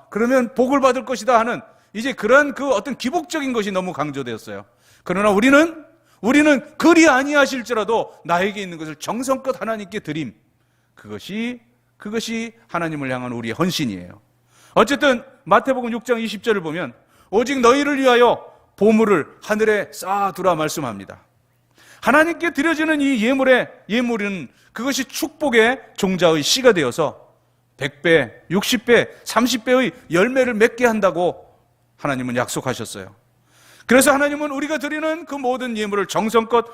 그러면 복을 받을 것이다 하는 이제 그런 그 어떤 기복적인 것이 너무 강조되었어요. 그러나 우리는 그리 아니하실지라도 나에게 있는 것을 정성껏 하나님께 드림, 그것이 하나님을 향한 우리의 헌신이에요. 어쨌든 마태복음 6장 20절을 보면 오직 너희를 위하여 보물을 하늘에 쌓아두라 말씀합니다. 하나님께 드려지는 이 예물은 그것이 축복의 종자의 씨가 되어서 100배, 60배, 30배의 열매를 맺게 한다고 하나님은 약속하셨어요. 그래서 하나님은 우리가 드리는 그 모든 예물을 정성껏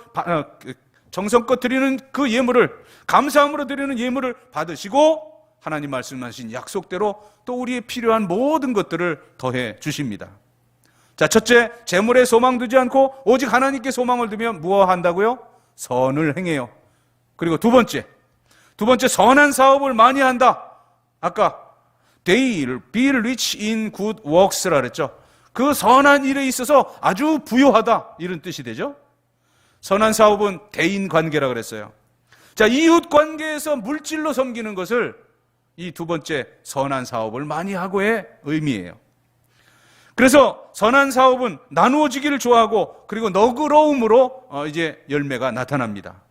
드리는 그 예물을, 감사함으로 드리는 예물을 받으시고 하나님 말씀하신 약속대로 또 우리의 필요한 모든 것들을 더해 주십니다. 자, 첫째, 재물에 소망 두지 않고 오직 하나님께 소망을 두면 무엇한다고요? 선을 행해요. 그리고 두 번째 선한 사업을 많이 한다. 아까 they'll be rich in good works라 그랬죠. 그 선한 일에 있어서 아주 부유하다 이런 뜻이 되죠. 선한 사업은 대인 관계라 그랬어요. 자, 이웃 관계에서 물질로 섬기는 것을 이 두 번째 선한 사업을 많이 하고의 의미예요. 그래서 선한 사업은 나누어지기를 좋아하고 그리고 너그러움으로 이제 열매가 나타납니다.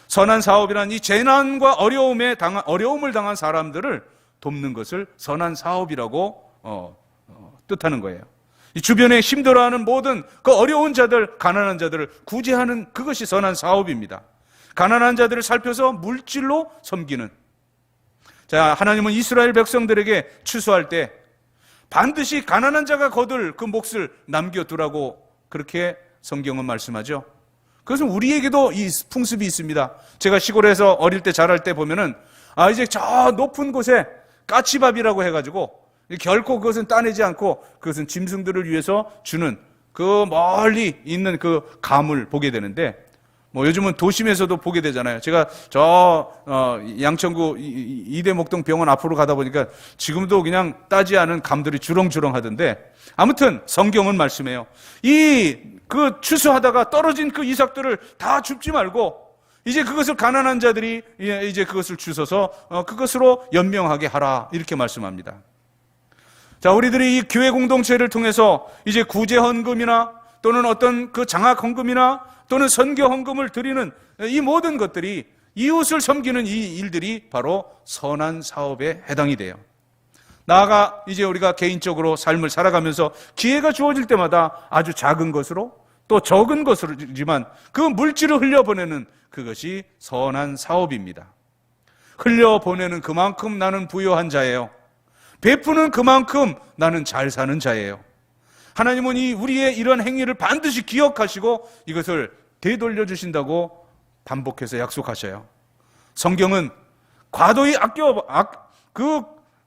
선한 사업이란 이 재난과 어려움을 당한 사람들을 돕는 것을 선한 사업이라고 뜻하는 거예요. 이 주변에 힘들어하는 모든 그 어려운 자들, 가난한 자들을 구제하는 그것이 선한 사업입니다. 가난한 자들을 살펴서 물질로 섬기는. 자, 하나님은 이스라엘 백성들에게 추수할 때 반드시 가난한 자가 거둘 그 몫을 남겨두라고 그렇게 성경은 말씀하죠. 그것은 우리에게도 이 풍습이 있습니다. 제가 시골에서 어릴 때 자랄 때 보면은 이제 저 높은 곳에 까치밥이라고 해가지고 결코 그것은 따내지 않고 그것은 짐승들을 위해서 주는 그 멀리 있는 그 감을 보게 되는데 요즘은 도심에서도 보게 되잖아요. 제가 양천구 이대목동 병원 앞으로 가다 보니까 지금도 그냥 따지 않은 감들이 주렁주렁 하던데 아무튼 성경은 말씀해요. 그 추수하다가 떨어진 그 이삭들을 다 줍지 말고 이제 그것을 가난한 자들이 이제 그것을 주셔서 그것으로 연명하게 하라 이렇게 말씀합니다. 자, 우리들이 이 교회 공동체를 통해서 이제 구제 헌금이나 또는 어떤 그 장학 헌금이나 또는 선교 헌금을 드리는 이 모든 것들이 이웃을 섬기는 이 일들이 바로 선한 사업에 해당이 돼요. 나아가 이제 우리가 개인적으로 삶을 살아가면서 기회가 주어질 때마다 아주 작은 것으로 또 적은 것이지만 그 물질을 흘려보내는 그것이 선한 사업입니다. 흘려보내는 그만큼 나는 부유한 자예요. 베푸는 그만큼 나는 잘 사는 자예요. 하나님은 우리의 이런 행위를 반드시 기억하시고 이것을 되돌려 주신다고 반복해서 약속하셔요. 성경은 과도히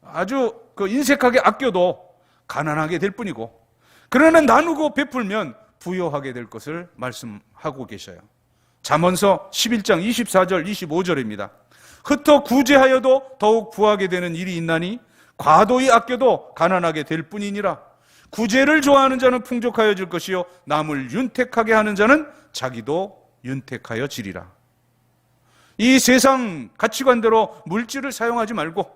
아주 인색하게 아껴도 가난하게 될 뿐이고 그러나 나누고 베풀면 부여하게 될 것을 말씀하고 계셔요. 잠언서 11장 24절 25절입니다. 흩어 구제하여도 더욱 부하게 되는 일이 있나니 과도히 아껴도 가난하게 될 뿐이니라. 구제를 좋아하는 자는 풍족하여질 것이요 남을 윤택하게 하는 자는 자기도 윤택하여 지리라. 이 세상 가치관대로 물질을 사용하지 말고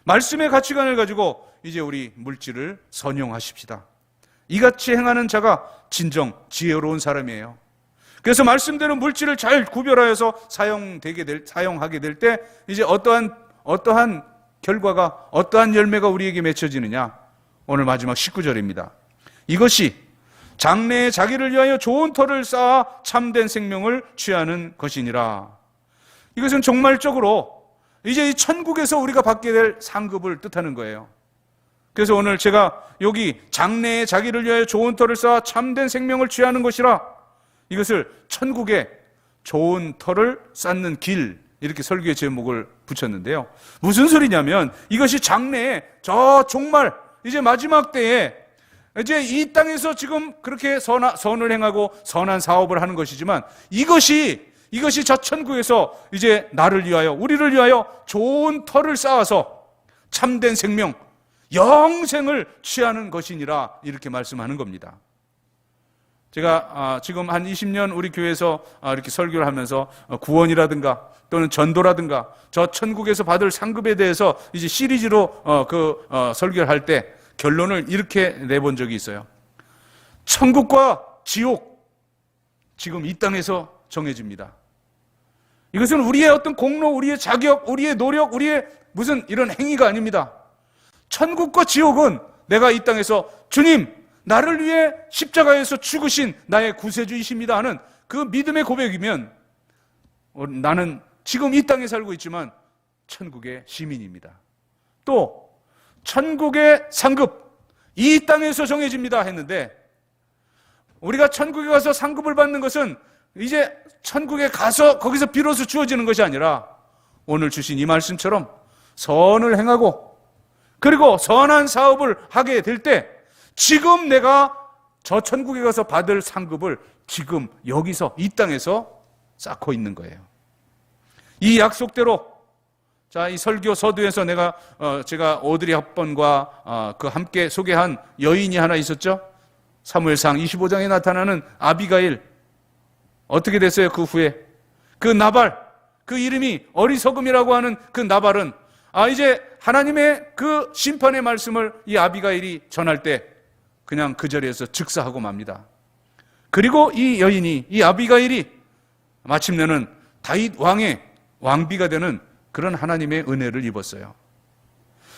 말씀의 가치관을 가지고 이제 우리 물질을 선용하십시다. 이같이 행하는 자가 진정 지혜로운 사람이에요. 그래서 말씀대로 물질을 잘 구별하여서 사용하게 될 때 이제 어떠한 결과가 어떠한 열매가 우리에게 맺혀지느냐. 오늘 마지막 19절입니다. 이것이 장래에 자기를 위하여 좋은 터를 쌓아 참된 생명을 취하는 것이니라. 이것은 종말적으로 이제 이 천국에서 우리가 받게 될 상급을 뜻하는 거예요. 그래서 오늘 제가 여기 장래에 자기를 위하여 좋은 터를 쌓아 참된 생명을 취하는 것이라, 이것을 천국에 좋은 터를 쌓는 길, 이렇게 설교의 제목을 붙였는데요. 무슨 소리냐면 이것이 장래에 저 종말 이제 마지막 때에 이제 이 땅에서 지금 그렇게 선을 행하고 선한 사업을 하는 것이지만 이것이 저 천국에서 이제 나를 위하여 우리를 위하여 좋은 터를 쌓아서 참된 생명 영생을 취하는 것이니라 이렇게 말씀하는 겁니다. 제가 지금 한 20년 우리 교회에서 이렇게 설교를 하면서 구원이라든가 또는 전도라든가 저 천국에서 받을 상급에 대해서 이제 시리즈로 설교를 할 때 결론을 이렇게 내본 적이 있어요. 천국과 지옥 지금 이 땅에서 정해집니다. 이것은 우리의 어떤 공로, 우리의 자격, 우리의 노력, 우리의 무슨 이런 행위가 아닙니다. 천국과 지옥은 내가 이 땅에서 주님 나를 위해 십자가에서 죽으신 나의 구세주이십니다 하는 그 믿음의 고백이면 나는 지금 이 땅에 살고 있지만 천국의 시민입니다. 또 천국의 상급 이 땅에서 정해집니다 했는데 우리가 천국에 가서 상급을 받는 것은 이제 천국에 가서 거기서 비로소 주어지는 것이 아니라 오늘 주신 이 말씀처럼 선을 행하고 그리고 선한 사업을 하게 될 때 지금 내가 저 천국에 가서 받을 상급을 지금 여기서 이 땅에서 쌓고 있는 거예요. 이 약속대로 자, 이 설교 서두에서 제가 오드리 헵번과 그 함께 소개한 여인이 하나 있었죠. 사무엘상 25장에 나타나는 아비가일 어떻게 됐어요? 그 후에 그 나발 그 이름이 어리석음이라고 하는 그 나발은 이제 하나님의 그 심판의 말씀을 이 아비가일이 전할 때 그냥 그 자리에서 즉사하고 맙니다. 그리고 이 여인이 이 아비가일이 마침내는 다윗 왕의 왕비가 되는 그런 하나님의 은혜를 입었어요.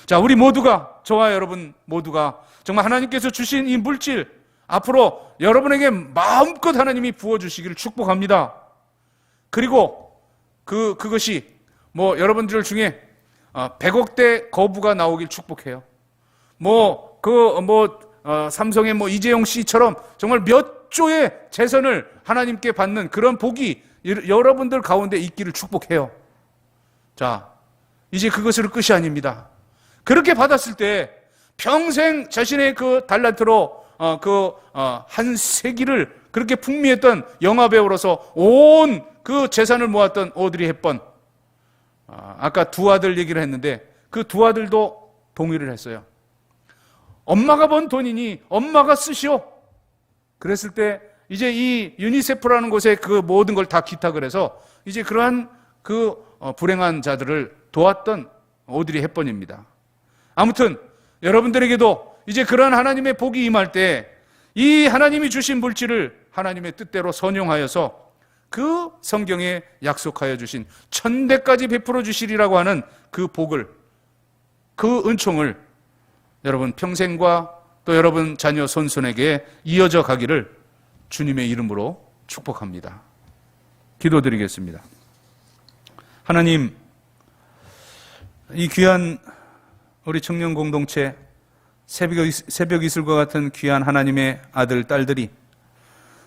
자, 우리 모두가 저와 여러분 모두가 정말 하나님께서 주신 이 물질 앞으로 여러분에게 마음껏 하나님이 부어주시기를 축복합니다. 그리고 그것이 여러분들 중에 100억대 거부가 나오길 축복해요. 삼성의 이재용 씨처럼 정말 몇 조의 재산을 하나님께 받는 그런 복이 여러분들 가운데 있기를 축복해요. 자, 이제 그것으로 끝이 아닙니다. 그렇게 받았을 때 평생 자신의 그 달란트로 한 세기를 그렇게 풍미했던 영화배우로서 온 그 재산을 모았던 오드리 헵번, 아까 두 아들 얘기를 했는데 그 두 아들도 동의를 했어요. 엄마가 번 돈이니 엄마가 쓰시오. 그랬을 때 이제 이 유니세프라는 곳에 그 모든 걸 다 기탁을 해서 이제 그러한 불행한 자들을 도왔던 오드리 헵번입니다. 아무튼 여러분들에게도 이제 그러한 하나님의 복이 임할 때 이 하나님이 주신 물질을 하나님의 뜻대로 선용하여서 그 성경에 약속하여 주신 1000배까지 베풀어 주시리라고 하는 그 복을, 그 은총을 여러분 평생과 또 여러분 자녀 손손에게 이어져 가기를 주님의 이름으로 축복합니다. 기도드리겠습니다. 하나님, 이 귀한 우리 청년 공동체 새벽 이슬과 같은 귀한 하나님의 아들, 딸들이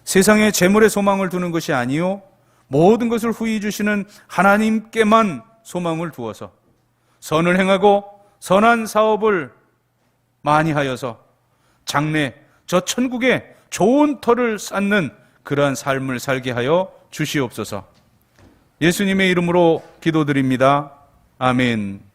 세상에 재물에 소망을 두는 것이 아니요 모든 것을 후히 주시는 하나님께만 소망을 두어서 선을 행하고 선한 사업을 많이 하여서 장래 저 천국에 좋은 터를 쌓는 그러한 삶을 살게 하여 주시옵소서. 예수님의 이름으로 기도드립니다. 아멘.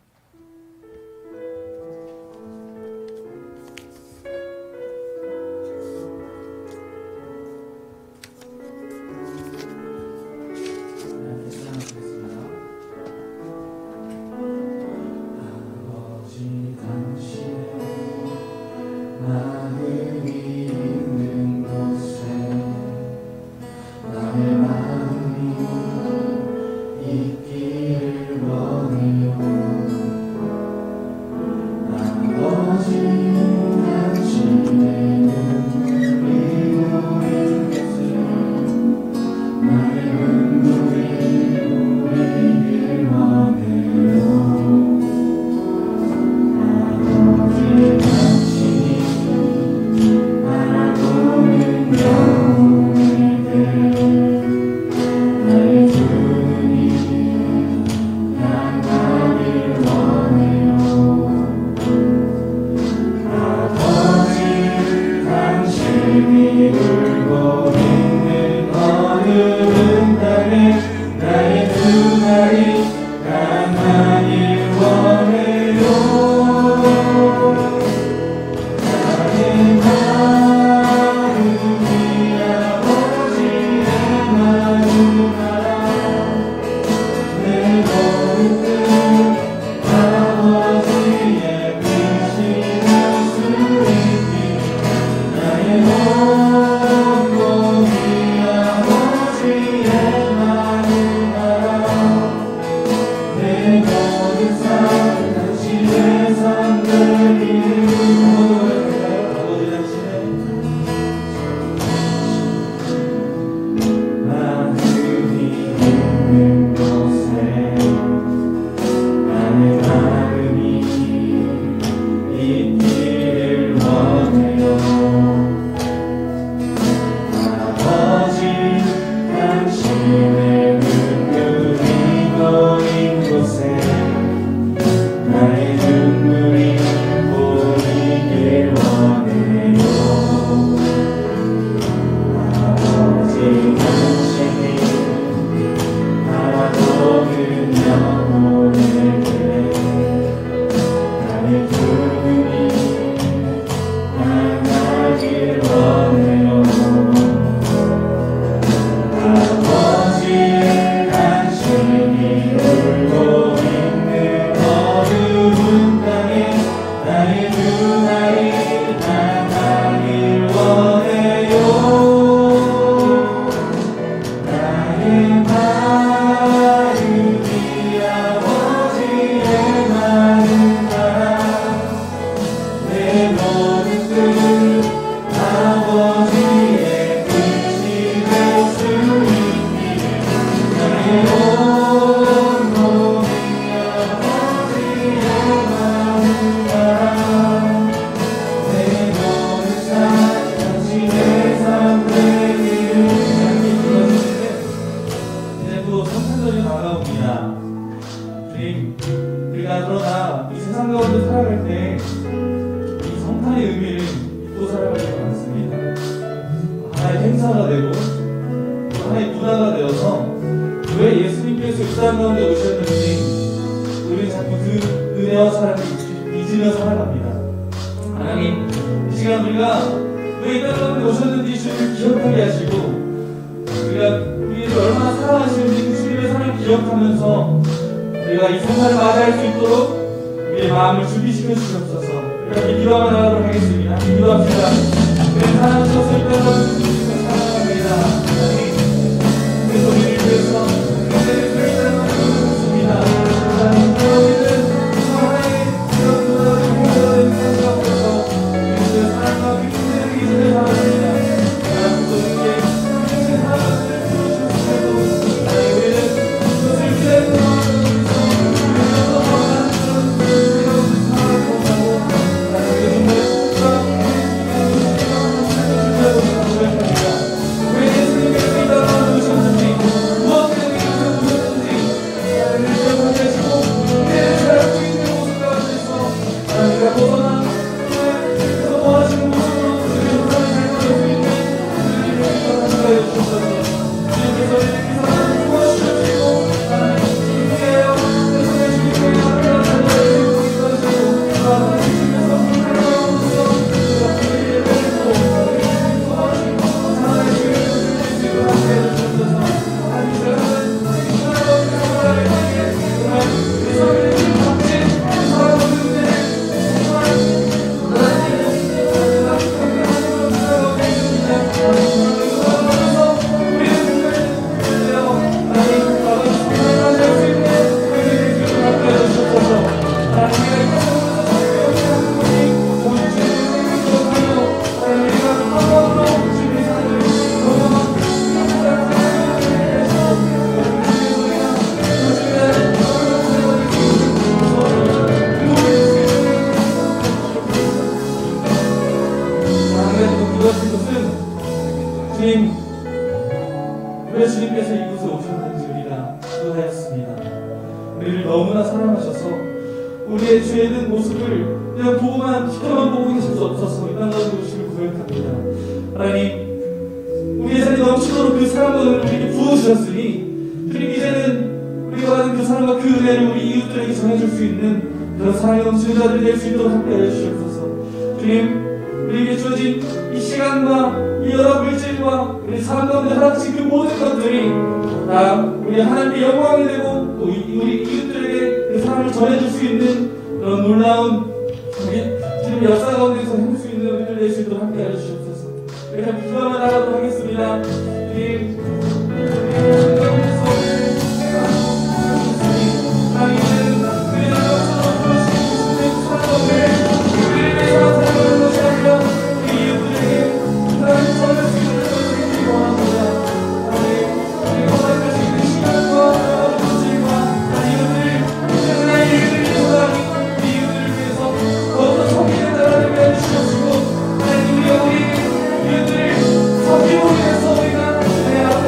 하나의 행사가 되고 또 하나의 문화가 되어서 왜 예수님께서 이 땅 가운데 오셨는지 우리는 자꾸 그 은혜와 사랑을 잊으며 살아갑니다. 하나님, 이 시간 우리가 왜 이 땅 가운데 오셨는지 주님을 기억하게 하시고 우리가 우리를 얼마나 사랑하시는지 그 주님의 사랑을 기억하면서 우리가 이 생활을 맞이할 수 있도록 우리의 마음을 준비시켜 주시옵소서. 우리가 기도하며 나가도록 하겠습니다. 기도합시다. 우리는 하나님 것을 따라서 주님을 사랑합니다. 하나님, 그래서 우리를 위해서 그대를 사랑하고 있습니다. 하나님, 우리는 하나의 그런 문화를 행사된 삶 앞에서 우리의 사랑과 그리스도의 기준을 바랍니다. 하나님, 우리에게 그리스도의 사랑을 들어주시면서 하나님, 우리는 그것을 기대하고 왜 주님께서 이곳에 오셨는지 우리가 기도하였습니다. 우리를 너무나 사랑하셔서 우리의 죄된 모습을 그냥 보고만 지켜만 보고 계실 수 없어서 이 땅 가운데 오심을 고백합니다. 하나님, 우리의 삶이 넘치도록 그 사랑과 은혜를 우리에게 부어주셨으니 주님, 이제는 우리가 받은 그 사랑과 그 은혜를 우리 이웃들에게 전해줄 수 있는 그런 사랑이 넘치는 자들이 될 수 있도록 함께하여 주시옵소서. 주님, 우리에게 주어진 이 시간과 이 여러 물질과 우리 삶 가운데 하나씩 그 모든 것들이 다 우리 하나님의 영광이 되고 또 우리 이웃들에게 그 사랑을 전해줄 수 있는 그런 놀라운 우리 주님 역사 가운데서 해볼 수 있는 우리들 될 수 있도록 함께 해주시옵소서. 이렇게 기도하며 나가도록 하겠습니다. 주님, 가운데서 하나님은 우리의 영광으로 부르시는 사랑을 우리를 위해서 사랑하는 것이 아니라 우리 이웃들에게 하나님 전할 수 있는 것을 기도합니다. 하나님, 우리 허락할 수 있는 시간과 물질과 이웃들, 하나님의 일을 위해서 우리 이웃들을 위해서 더욱더 섬기는 나라를 위하여 주시옵시고 하나님, 우리 이웃들을 섬기고 위해서 우리가 내 앞에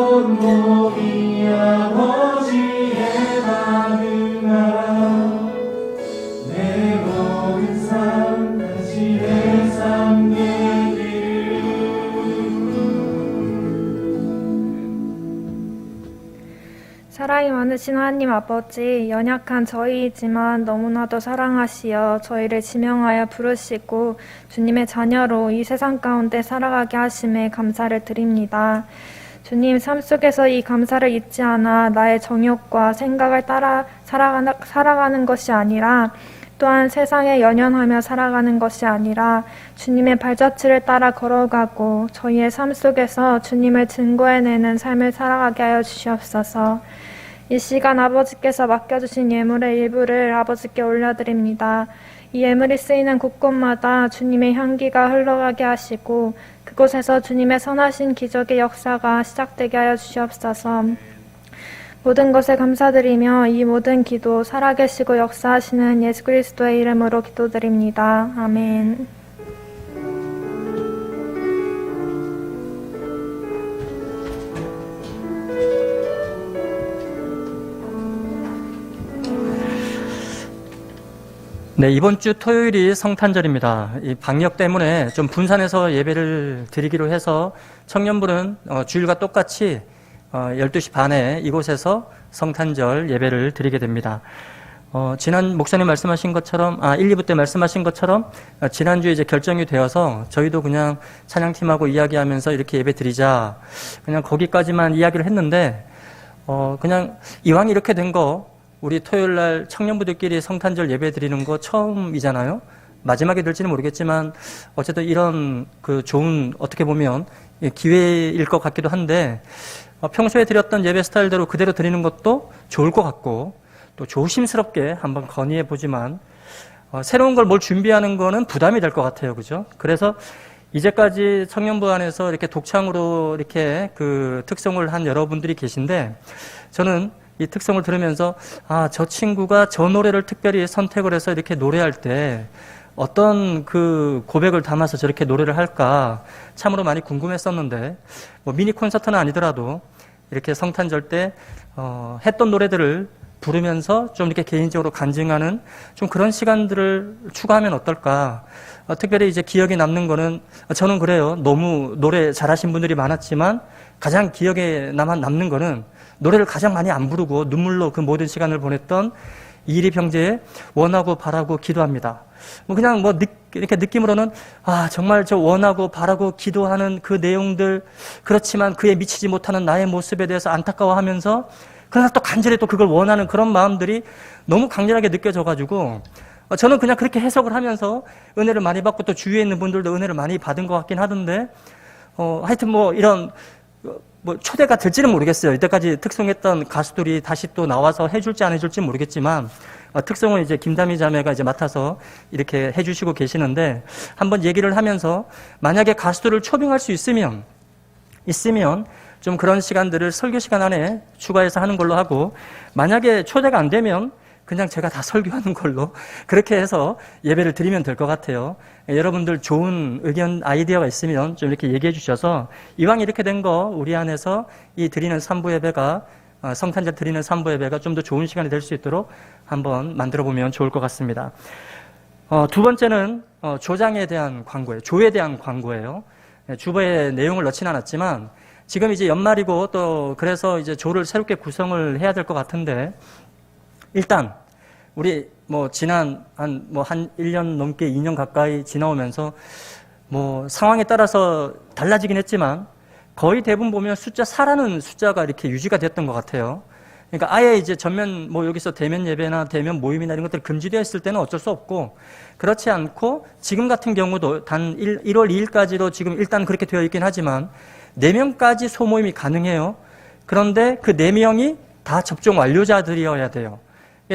온몸이 아버지의 받으나 내 모든 삶 당신의 삶 되기를. 사랑이 많으신 하나님 아버지, 연약한 저희이지만 너무나도 사랑하시어 저희를 지명하여 부르시고 주님의 자녀로 이 세상 가운데 살아가게 하심에 감사를 드립니다. 주님, 삶 속에서 이 감사를 잊지 않아 나의 정욕과 생각을 따라 살아가는 것이 아니라, 또한 세상에 연연하며 살아가는 것이 아니라 주님의 발자취를 따라 걸어가고 저희의 삶 속에서 주님을 증거해내는 삶을 살아가게 하여 주시옵소서. 이 시간 아버지께서 맡겨주신 예물의 일부를 아버지께 올려드립니다. 이 예물이 쓰이는 곳곳마다 주님의 향기가 흘러가게 하시고 그곳에서 주님의 선하신 기적의 역사가 시작되게 하여 주시옵소서. 모든 것에 감사드리며 이 모든 기도 살아계시고 역사하시는 예수 그리스도의 이름으로 기도드립니다. 아멘. 네, 이번 주 토요일이 성탄절입니다. 이 방역 때문에 좀 분산해서 예배를 드리기로 해서 청년부는 주일과 똑같이 12시 반에 이곳에서 성탄절 예배를 드리게 됩니다. 지난 목사님 말씀하신 것처럼, 1, 2부 때 말씀하신 것처럼, 지난주에 이제 결정이 되어서 저희도 그냥 찬양팀하고 이야기하면서 이렇게 예배 드리자, 그냥 거기까지만 이야기를 했는데, 그냥 이왕 이렇게 된 거, 우리 토요일 날 청년부들끼리 성탄절 예배 드리는 거 처음이잖아요? 마지막에 될지는 모르겠지만, 어쨌든 이런 그 좋은, 어떻게 보면 기회일 것 같기도 한데, 평소에 드렸던 예배 스타일대로 그대로 드리는 것도 좋을 것 같고 또 조심스럽게 한번 건의해 보지만 새로운 걸 뭘 준비하는 거는 부담이 될 것 같아요. 그죠? 그래서 이제까지 청년부 안에서 이렇게 독창으로 이렇게 그 특성을 한 여러분들이 계신데 저는 이 특성을 들으면서 저 친구가 저 노래를 특별히 선택을 해서 이렇게 노래할 때 어떤 그 고백을 담아서 저렇게 노래를 할까 참으로 많이 궁금했었는데 뭐 미니 콘서트는 아니더라도 이렇게 성탄절 때 했던 노래들을 부르면서 좀 이렇게 개인적으로 간증하는 좀 그런 시간들을 추가하면 어떨까. 특별히 이제 기억에 남는 거는 저는 그래요. 너무 노래 잘하신 분들이 많았지만 가장 기억에 남는 거는 노래를 가장 많이 안 부르고 눈물로 그 모든 시간을 보냈던 이리 병제의 원하고 바라고 기도합니다. 그냥 이렇게 느낌으로는 정말 저 원하고 바라고 기도하는 그 내용들, 그렇지만 그에 미치지 못하는 나의 모습에 대해서 안타까워하면서 그러나 또 간절히 또 그걸 원하는 그런 마음들이 너무 강렬하게 느껴져가지고 저는 그냥 그렇게 해석을 하면서 은혜를 많이 받고 또 주위에 있는 분들도 은혜를 많이 받은 것 같긴 하던데 하여튼 이런 초대가 될지는 모르겠어요. 이때까지 특송했던 가수들이 다시 또 나와서 해줄지 안 해줄지 모르겠지만 특송은 이제 김다미 자매가 이제 맡아서 이렇게 해주시고 계시는데 한번 얘기를 하면서 만약에 가수들을 초빙할 수 있으면 좀 그런 시간들을 설교 시간 안에 추가해서 하는 걸로 하고 만약에 초대가 안 되면 그냥 제가 다 설교하는 걸로 그렇게 해서 예배를 드리면 될 것 같아요. 여러분들 좋은 의견, 아이디어가 있으면 좀 이렇게 얘기해 주셔서 이왕 이렇게 된 거 우리 안에서 이 드리는 3부 예배가 성탄절 드리는 3부 예배가 좀 더 좋은 시간이 될 수 있도록 한번 만들어 보면 좋을 것 같습니다. 두 번째는 조장에 대한 광고예요. 조에 대한 광고예요. 주보에 내용을 넣지는 않았지만 지금 이제 연말이고 또 그래서 이제 조를 새롭게 구성을 해야 될 것 같은데 일단 우리 지난 한 1년 넘게 2년 가까이 지나오면서 상황에 따라서 달라지긴 했지만 거의 대부분 보면 숫자 4라는 숫자가 이렇게 유지가 됐던 것 같아요. 그러니까 아예 이제 전면 여기서 대면 예배나 대면 모임이나 이런 것들이 금지되어 있을 때는 어쩔 수 없고 그렇지 않고 지금 같은 경우도 단 1월 2일까지로 지금 일단 그렇게 되어 있긴 하지만 4명까지 소모임이 가능해요. 그런데 그 4명이 다 접종 완료자들이어야 돼요.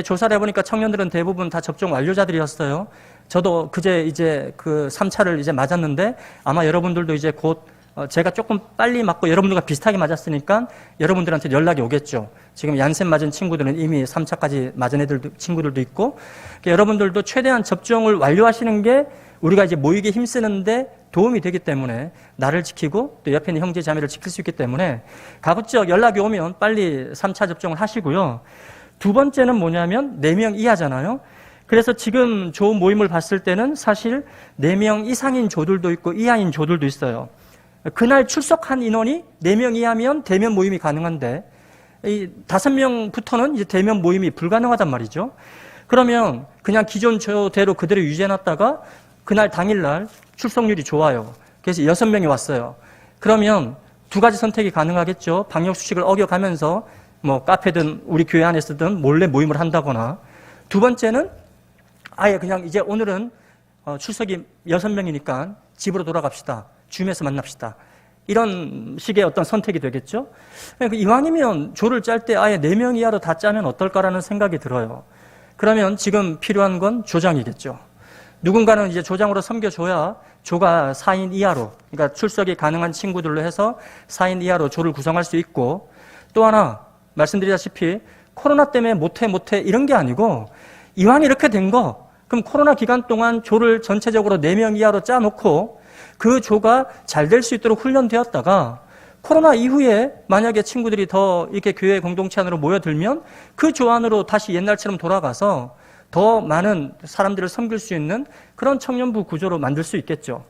조사를 해보니까 청년들은 대부분 다 접종 완료자들이었어요. 저도 그제 이제 그 3차를 이제 맞았는데 아마 여러분들도 이제 곧 제가 조금 빨리 맞고 여러분들과 비슷하게 맞았으니까 여러분들한테 연락이 오겠죠. 지금 얀센 맞은 친구들은 이미 3차까지 맞은 친구들도 있고 여러분들도 최대한 접종을 완료하시는 게 우리가 이제 모이게 힘쓰는데 도움이 되기 때문에 나를 지키고 또 옆에 있는 형제 자매를 지킬 수 있기 때문에 가급적 연락이 오면 빨리 3차 접종을 하시고요. 두 번째는 뭐냐면 4명 이하잖아요. 그래서 지금 조 모임을 봤을 때는 사실 4명 이상인 조들도 있고 이하인 조들도 있어요. 그날 출석한 인원이 4명 이하면 대면 모임이 가능한데 이 5명부터는 이제 대면 모임이 불가능하단 말이죠. 그러면 그냥 기존 조대로 그대로 유지해놨다가 그날 당일날 출석률이 좋아요. 그래서 6명이 왔어요. 그러면 두 가지 선택이 가능하겠죠. 방역 수칙을 어겨가면서 뭐 카페든 우리 교회 안에서든 몰래 모임을 한다거나, 두 번째는 아예 그냥 이제 오늘은 출석이 6명이니까 집으로 돌아갑시다. 줌에서 만납시다. 이런 식의 어떤 선택이 되겠죠. 이왕이면 조를 짤 때 아예 4명 이하로 다 짜면 어떨까라는 생각이 들어요. 그러면 지금 필요한 건 조장이겠죠. 누군가는 이제 조장으로 섬겨줘야 조가 4인 이하로, 그러니까 출석이 가능한 친구들로 해서 4인 이하로 조를 구성할 수 있고, 또 하나 말씀드리다시피 코로나 때문에 못해 이런 게 아니고 이왕 이렇게 된 거, 그럼 코로나 기간 동안 조를 전체적으로 4명 이하로 짜놓고 그 조가 잘 될 수 있도록 훈련되었다가 코로나 이후에 만약에 친구들이 더 이렇게 교회 공동체 안으로 모여들면 그 조 안으로 다시 옛날처럼 돌아가서 더 많은 사람들을 섬길 수 있는 그런 청년부 구조로 만들 수 있겠죠.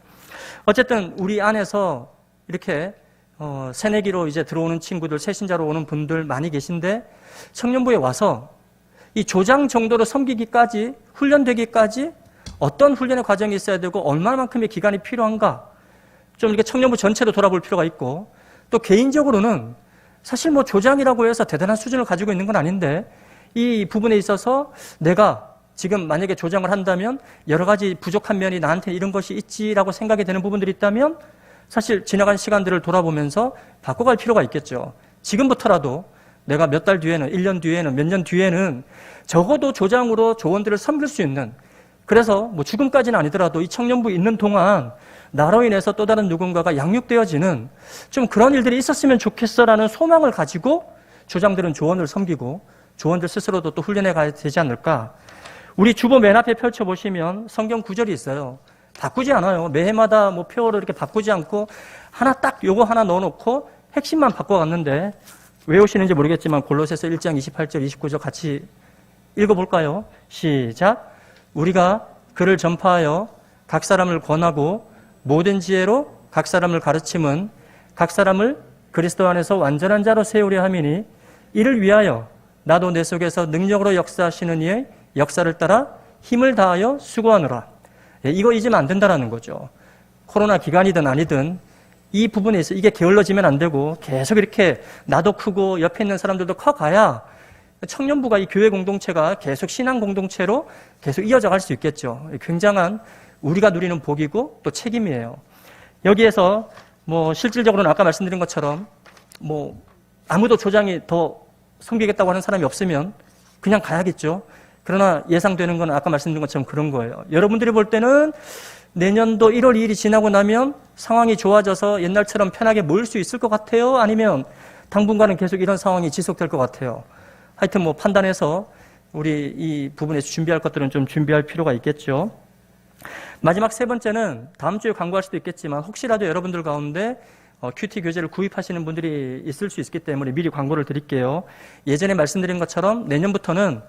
어쨌든 우리 안에서 이렇게 새내기로 이제 들어오는 친구들, 새신자로 오는 분들 많이 계신데 청년부에 와서 이 조장 정도로 섬기기까지, 훈련되기까지 어떤 훈련의 과정이 있어야 되고 얼마만큼의 기간이 필요한가, 좀 이렇게 청년부 전체로 돌아볼 필요가 있고, 또 개인적으로는 사실 뭐 조장이라고 해서 대단한 수준을 가지고 있는 건 아닌데 이 부분에 있어서 내가 지금 만약에 조장을 한다면 여러 가지 부족한 면이 나한테 이런 것이 있지라고 생각이 되는 부분들이 있다면 사실 지나간 시간들을 돌아보면서 바꿔갈 필요가 있겠죠. 지금부터라도 내가 몇 달 뒤에는, 1년 뒤에는, 몇 년 뒤에는 적어도 조장으로 조원들을 섬길 수 있는, 그래서 뭐 죽음까지는 아니더라도 이 청년부 있는 동안 나로 인해서 또 다른 누군가가 양육되어지는 좀 그런 일들이 있었으면 좋겠어라는 소망을 가지고 조장들은 조원을 섬기고 조원들 스스로도 또 훈련해 가야 되지 않을까. 우리 주보 맨 앞에 펼쳐보시면 성경 구절이 있어요. 바꾸지 않아요. 매해마다 뭐 표어를 이렇게 바꾸지 않고 하나 딱 요거 하나 넣어놓고 핵심만 바꿔갔는데 외우시는지 모르겠지만 골로새서 1장 28절 29절 같이 읽어볼까요? 시작. 우리가 그를 전파하여 각 사람을 권하고 모든 지혜로 각 사람을 가르침은 각 사람을 그리스도 안에서 완전한 자로 세우려 함이니 이를 위하여 나도 내 속에서 능력으로 역사하시는 이의 역사를 따라 힘을 다하여 수고하노라. 이거 잊으면 안 된다라는 거죠. 코로나 기간이든 아니든 이 부분에 있어 이게 게을러지면 안 되고 계속 이렇게 나도 크고 옆에 있는 사람들도 커가야 청년부가 이 교회 공동체가 계속 신앙 공동체로 계속 이어져 갈 수 있겠죠. 굉장한 우리가 누리는 복이고 또 책임이에요. 여기에서 뭐 실질적으로는 아까 말씀드린 것처럼 뭐 아무도 조장이 더 섬기겠다고 하는 사람이 없으면 그냥 가야겠죠. 그러나 예상되는 건 아까 말씀드린 것처럼 그런 거예요. 여러분들이 볼 때는 내년도 1월 2일이 지나고 나면 상황이 좋아져서 옛날처럼 편하게 모일 수 있을 것 같아요? 아니면 당분간은 계속 이런 상황이 지속될 것 같아요? 하여튼 뭐 판단해서 우리 이 부분에서 준비할 것들은 좀 준비할 필요가 있겠죠. 마지막 세 번째는 다음 주에 광고할 수도 있겠지만 혹시라도 여러분들 가운데 큐티 교재를 구입하시는 분들이 있을 수 있기 때문에 미리 광고를 드릴게요. 예전에 말씀드린 것처럼 내년부터는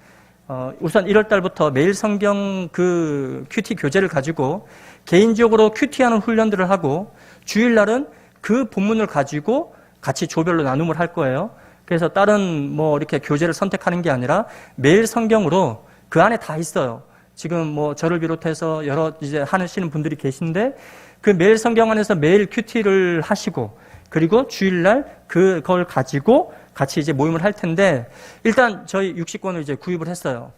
우선 1월 달부터 매일 성경 그 큐티 교재를 가지고 개인적으로 큐티하는 훈련들을 하고 주일날은 그 본문을 가지고 같이 조별로 나눔을 할 거예요. 그래서 다른 뭐 이렇게 교재를 선택하는 게 아니라 매일 성경으로 그 안에 다 있어요. 지금 뭐 저를 비롯해서 여러 이제 하시는 분들이 계신데 그 매일 성경 안에서 매일 큐티를 하시고 그리고 주일날 그걸 가지고 같이 이제 모임을 할 텐데 일단 저희 60권을 이제 구입을 했어요.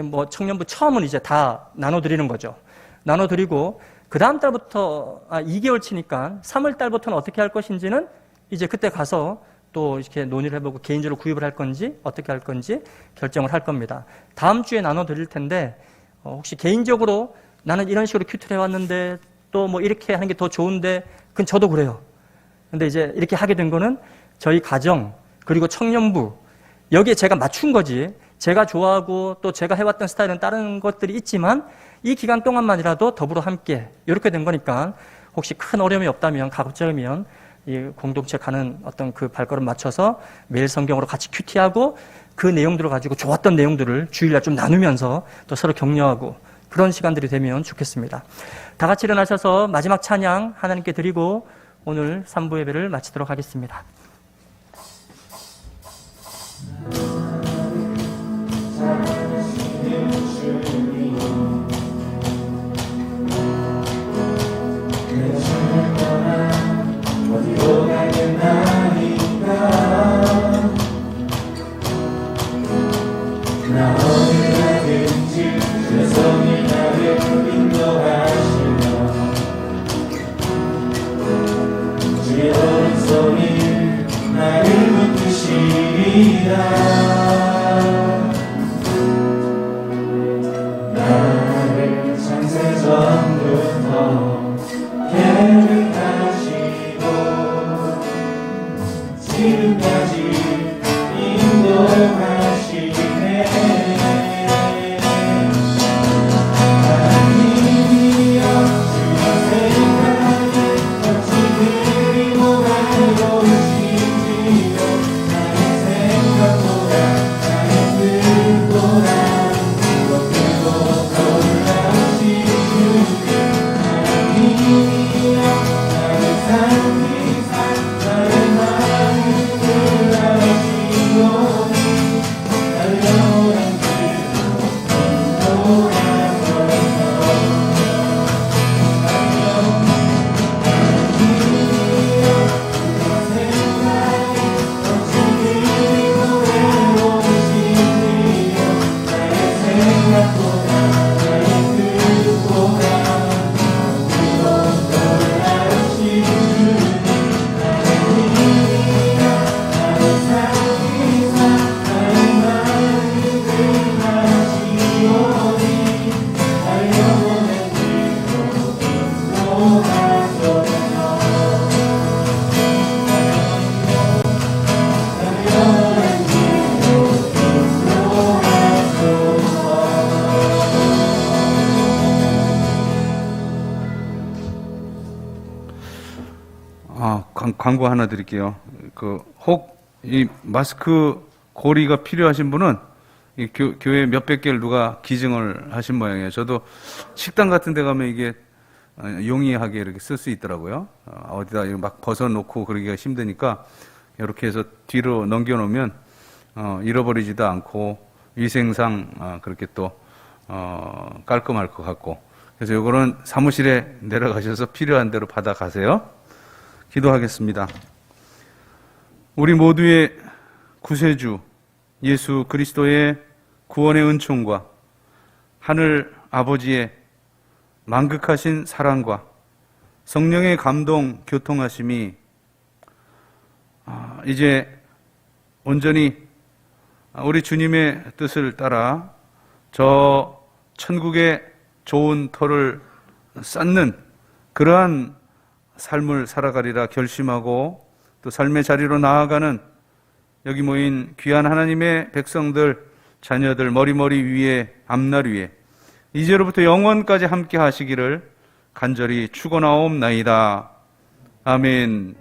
뭐 청년부 처음은 이제 다 나눠드리는 거죠. 나눠드리고 그 다음 달부터 2개월 치니까 3월 달부터는 어떻게 할 것인지는 이제 그때 가서 또 이렇게 논의를 해보고 개인적으로 구입을 할 건지 어떻게 할 건지 결정을 할 겁니다. 다음 주에 나눠드릴 텐데 혹시 개인적으로 나는 이런 식으로 큐티를 해왔는데 또 뭐 이렇게 하는 게 더 좋은데 그건 저도 그래요. 근데 이제 이렇게 하게 된 거는 저희 가정 그리고 청년부 여기에 제가 맞춘 거지 제가 좋아하고 또 제가 해왔던 스타일은 다른 것들이 있지만 이 기간 동안만이라도 더불어 함께 이렇게 된 거니까 혹시 큰 어려움이 없다면 가급적이면 이 공동체 가는 어떤 그 발걸음 맞춰서 매일 성경으로 같이 큐티하고 그 내용들을 가지고 좋았던 내용들을 주일날 좀 나누면서 또 서로 격려하고 그런 시간들이 되면 좋겠습니다. 다 같이 일어나셔서 마지막 찬양 하나님께 드리고 오늘 3부 예배를 마치도록 하겠습니다. 어디로 가겠나이까 나 어디 가든지 내 손이 나를 인도하시며 주의 오른손이 나를 붙드시리라 나를 창세전부터 계획하시고 지금까지 인도하시네 하나님이여 주의 생각에 어찌 그리 고마우신지요 나의 생각보다 나의 뜻보다 무엇보다 놀라우신 주님 하나님이여 나를 살기 나의 마음을 아시오니 나를 영원한 길로 인도하소서 하나님이여 주의 생각에 어찌 그리 고마우신지요 나의 생각보다 나의 뜻보다 광고 하나 드릴게요. 혹 이 마스크 고리가 필요하신 분은 이 교회 몇백 개를 누가 기증을 하신 모양이에요. 저도 식당 같은 데 가면 이게 용이하게 이렇게 쓸 수 있더라고요. 어디다 막 벗어놓고 그러기가 힘드니까 이렇게 해서 뒤로 넘겨놓으면 잃어버리지도 않고 위생상 그렇게 또 깔끔할 것 같고, 그래서 이거는 사무실에 내려가셔서 필요한 대로 받아가세요. 기도하겠습니다. 우리 모두의 구세주 예수 그리스도의 구원의 은총과 하늘 아버지의 만극하신 사랑과 성령의 감동 교통하심이 이제 온전히 우리 주님의 뜻을 따라 저 천국의 좋은 터를 쌓는 그러한 삶을 살아가리라 결심하고 또 삶의 자리로 나아가는 여기 모인 귀한 하나님의 백성들, 자녀들 머리머리 위에, 앞날 위에 이제로부터 영원까지 함께 하시기를 간절히 축원하옵나이다. 아멘.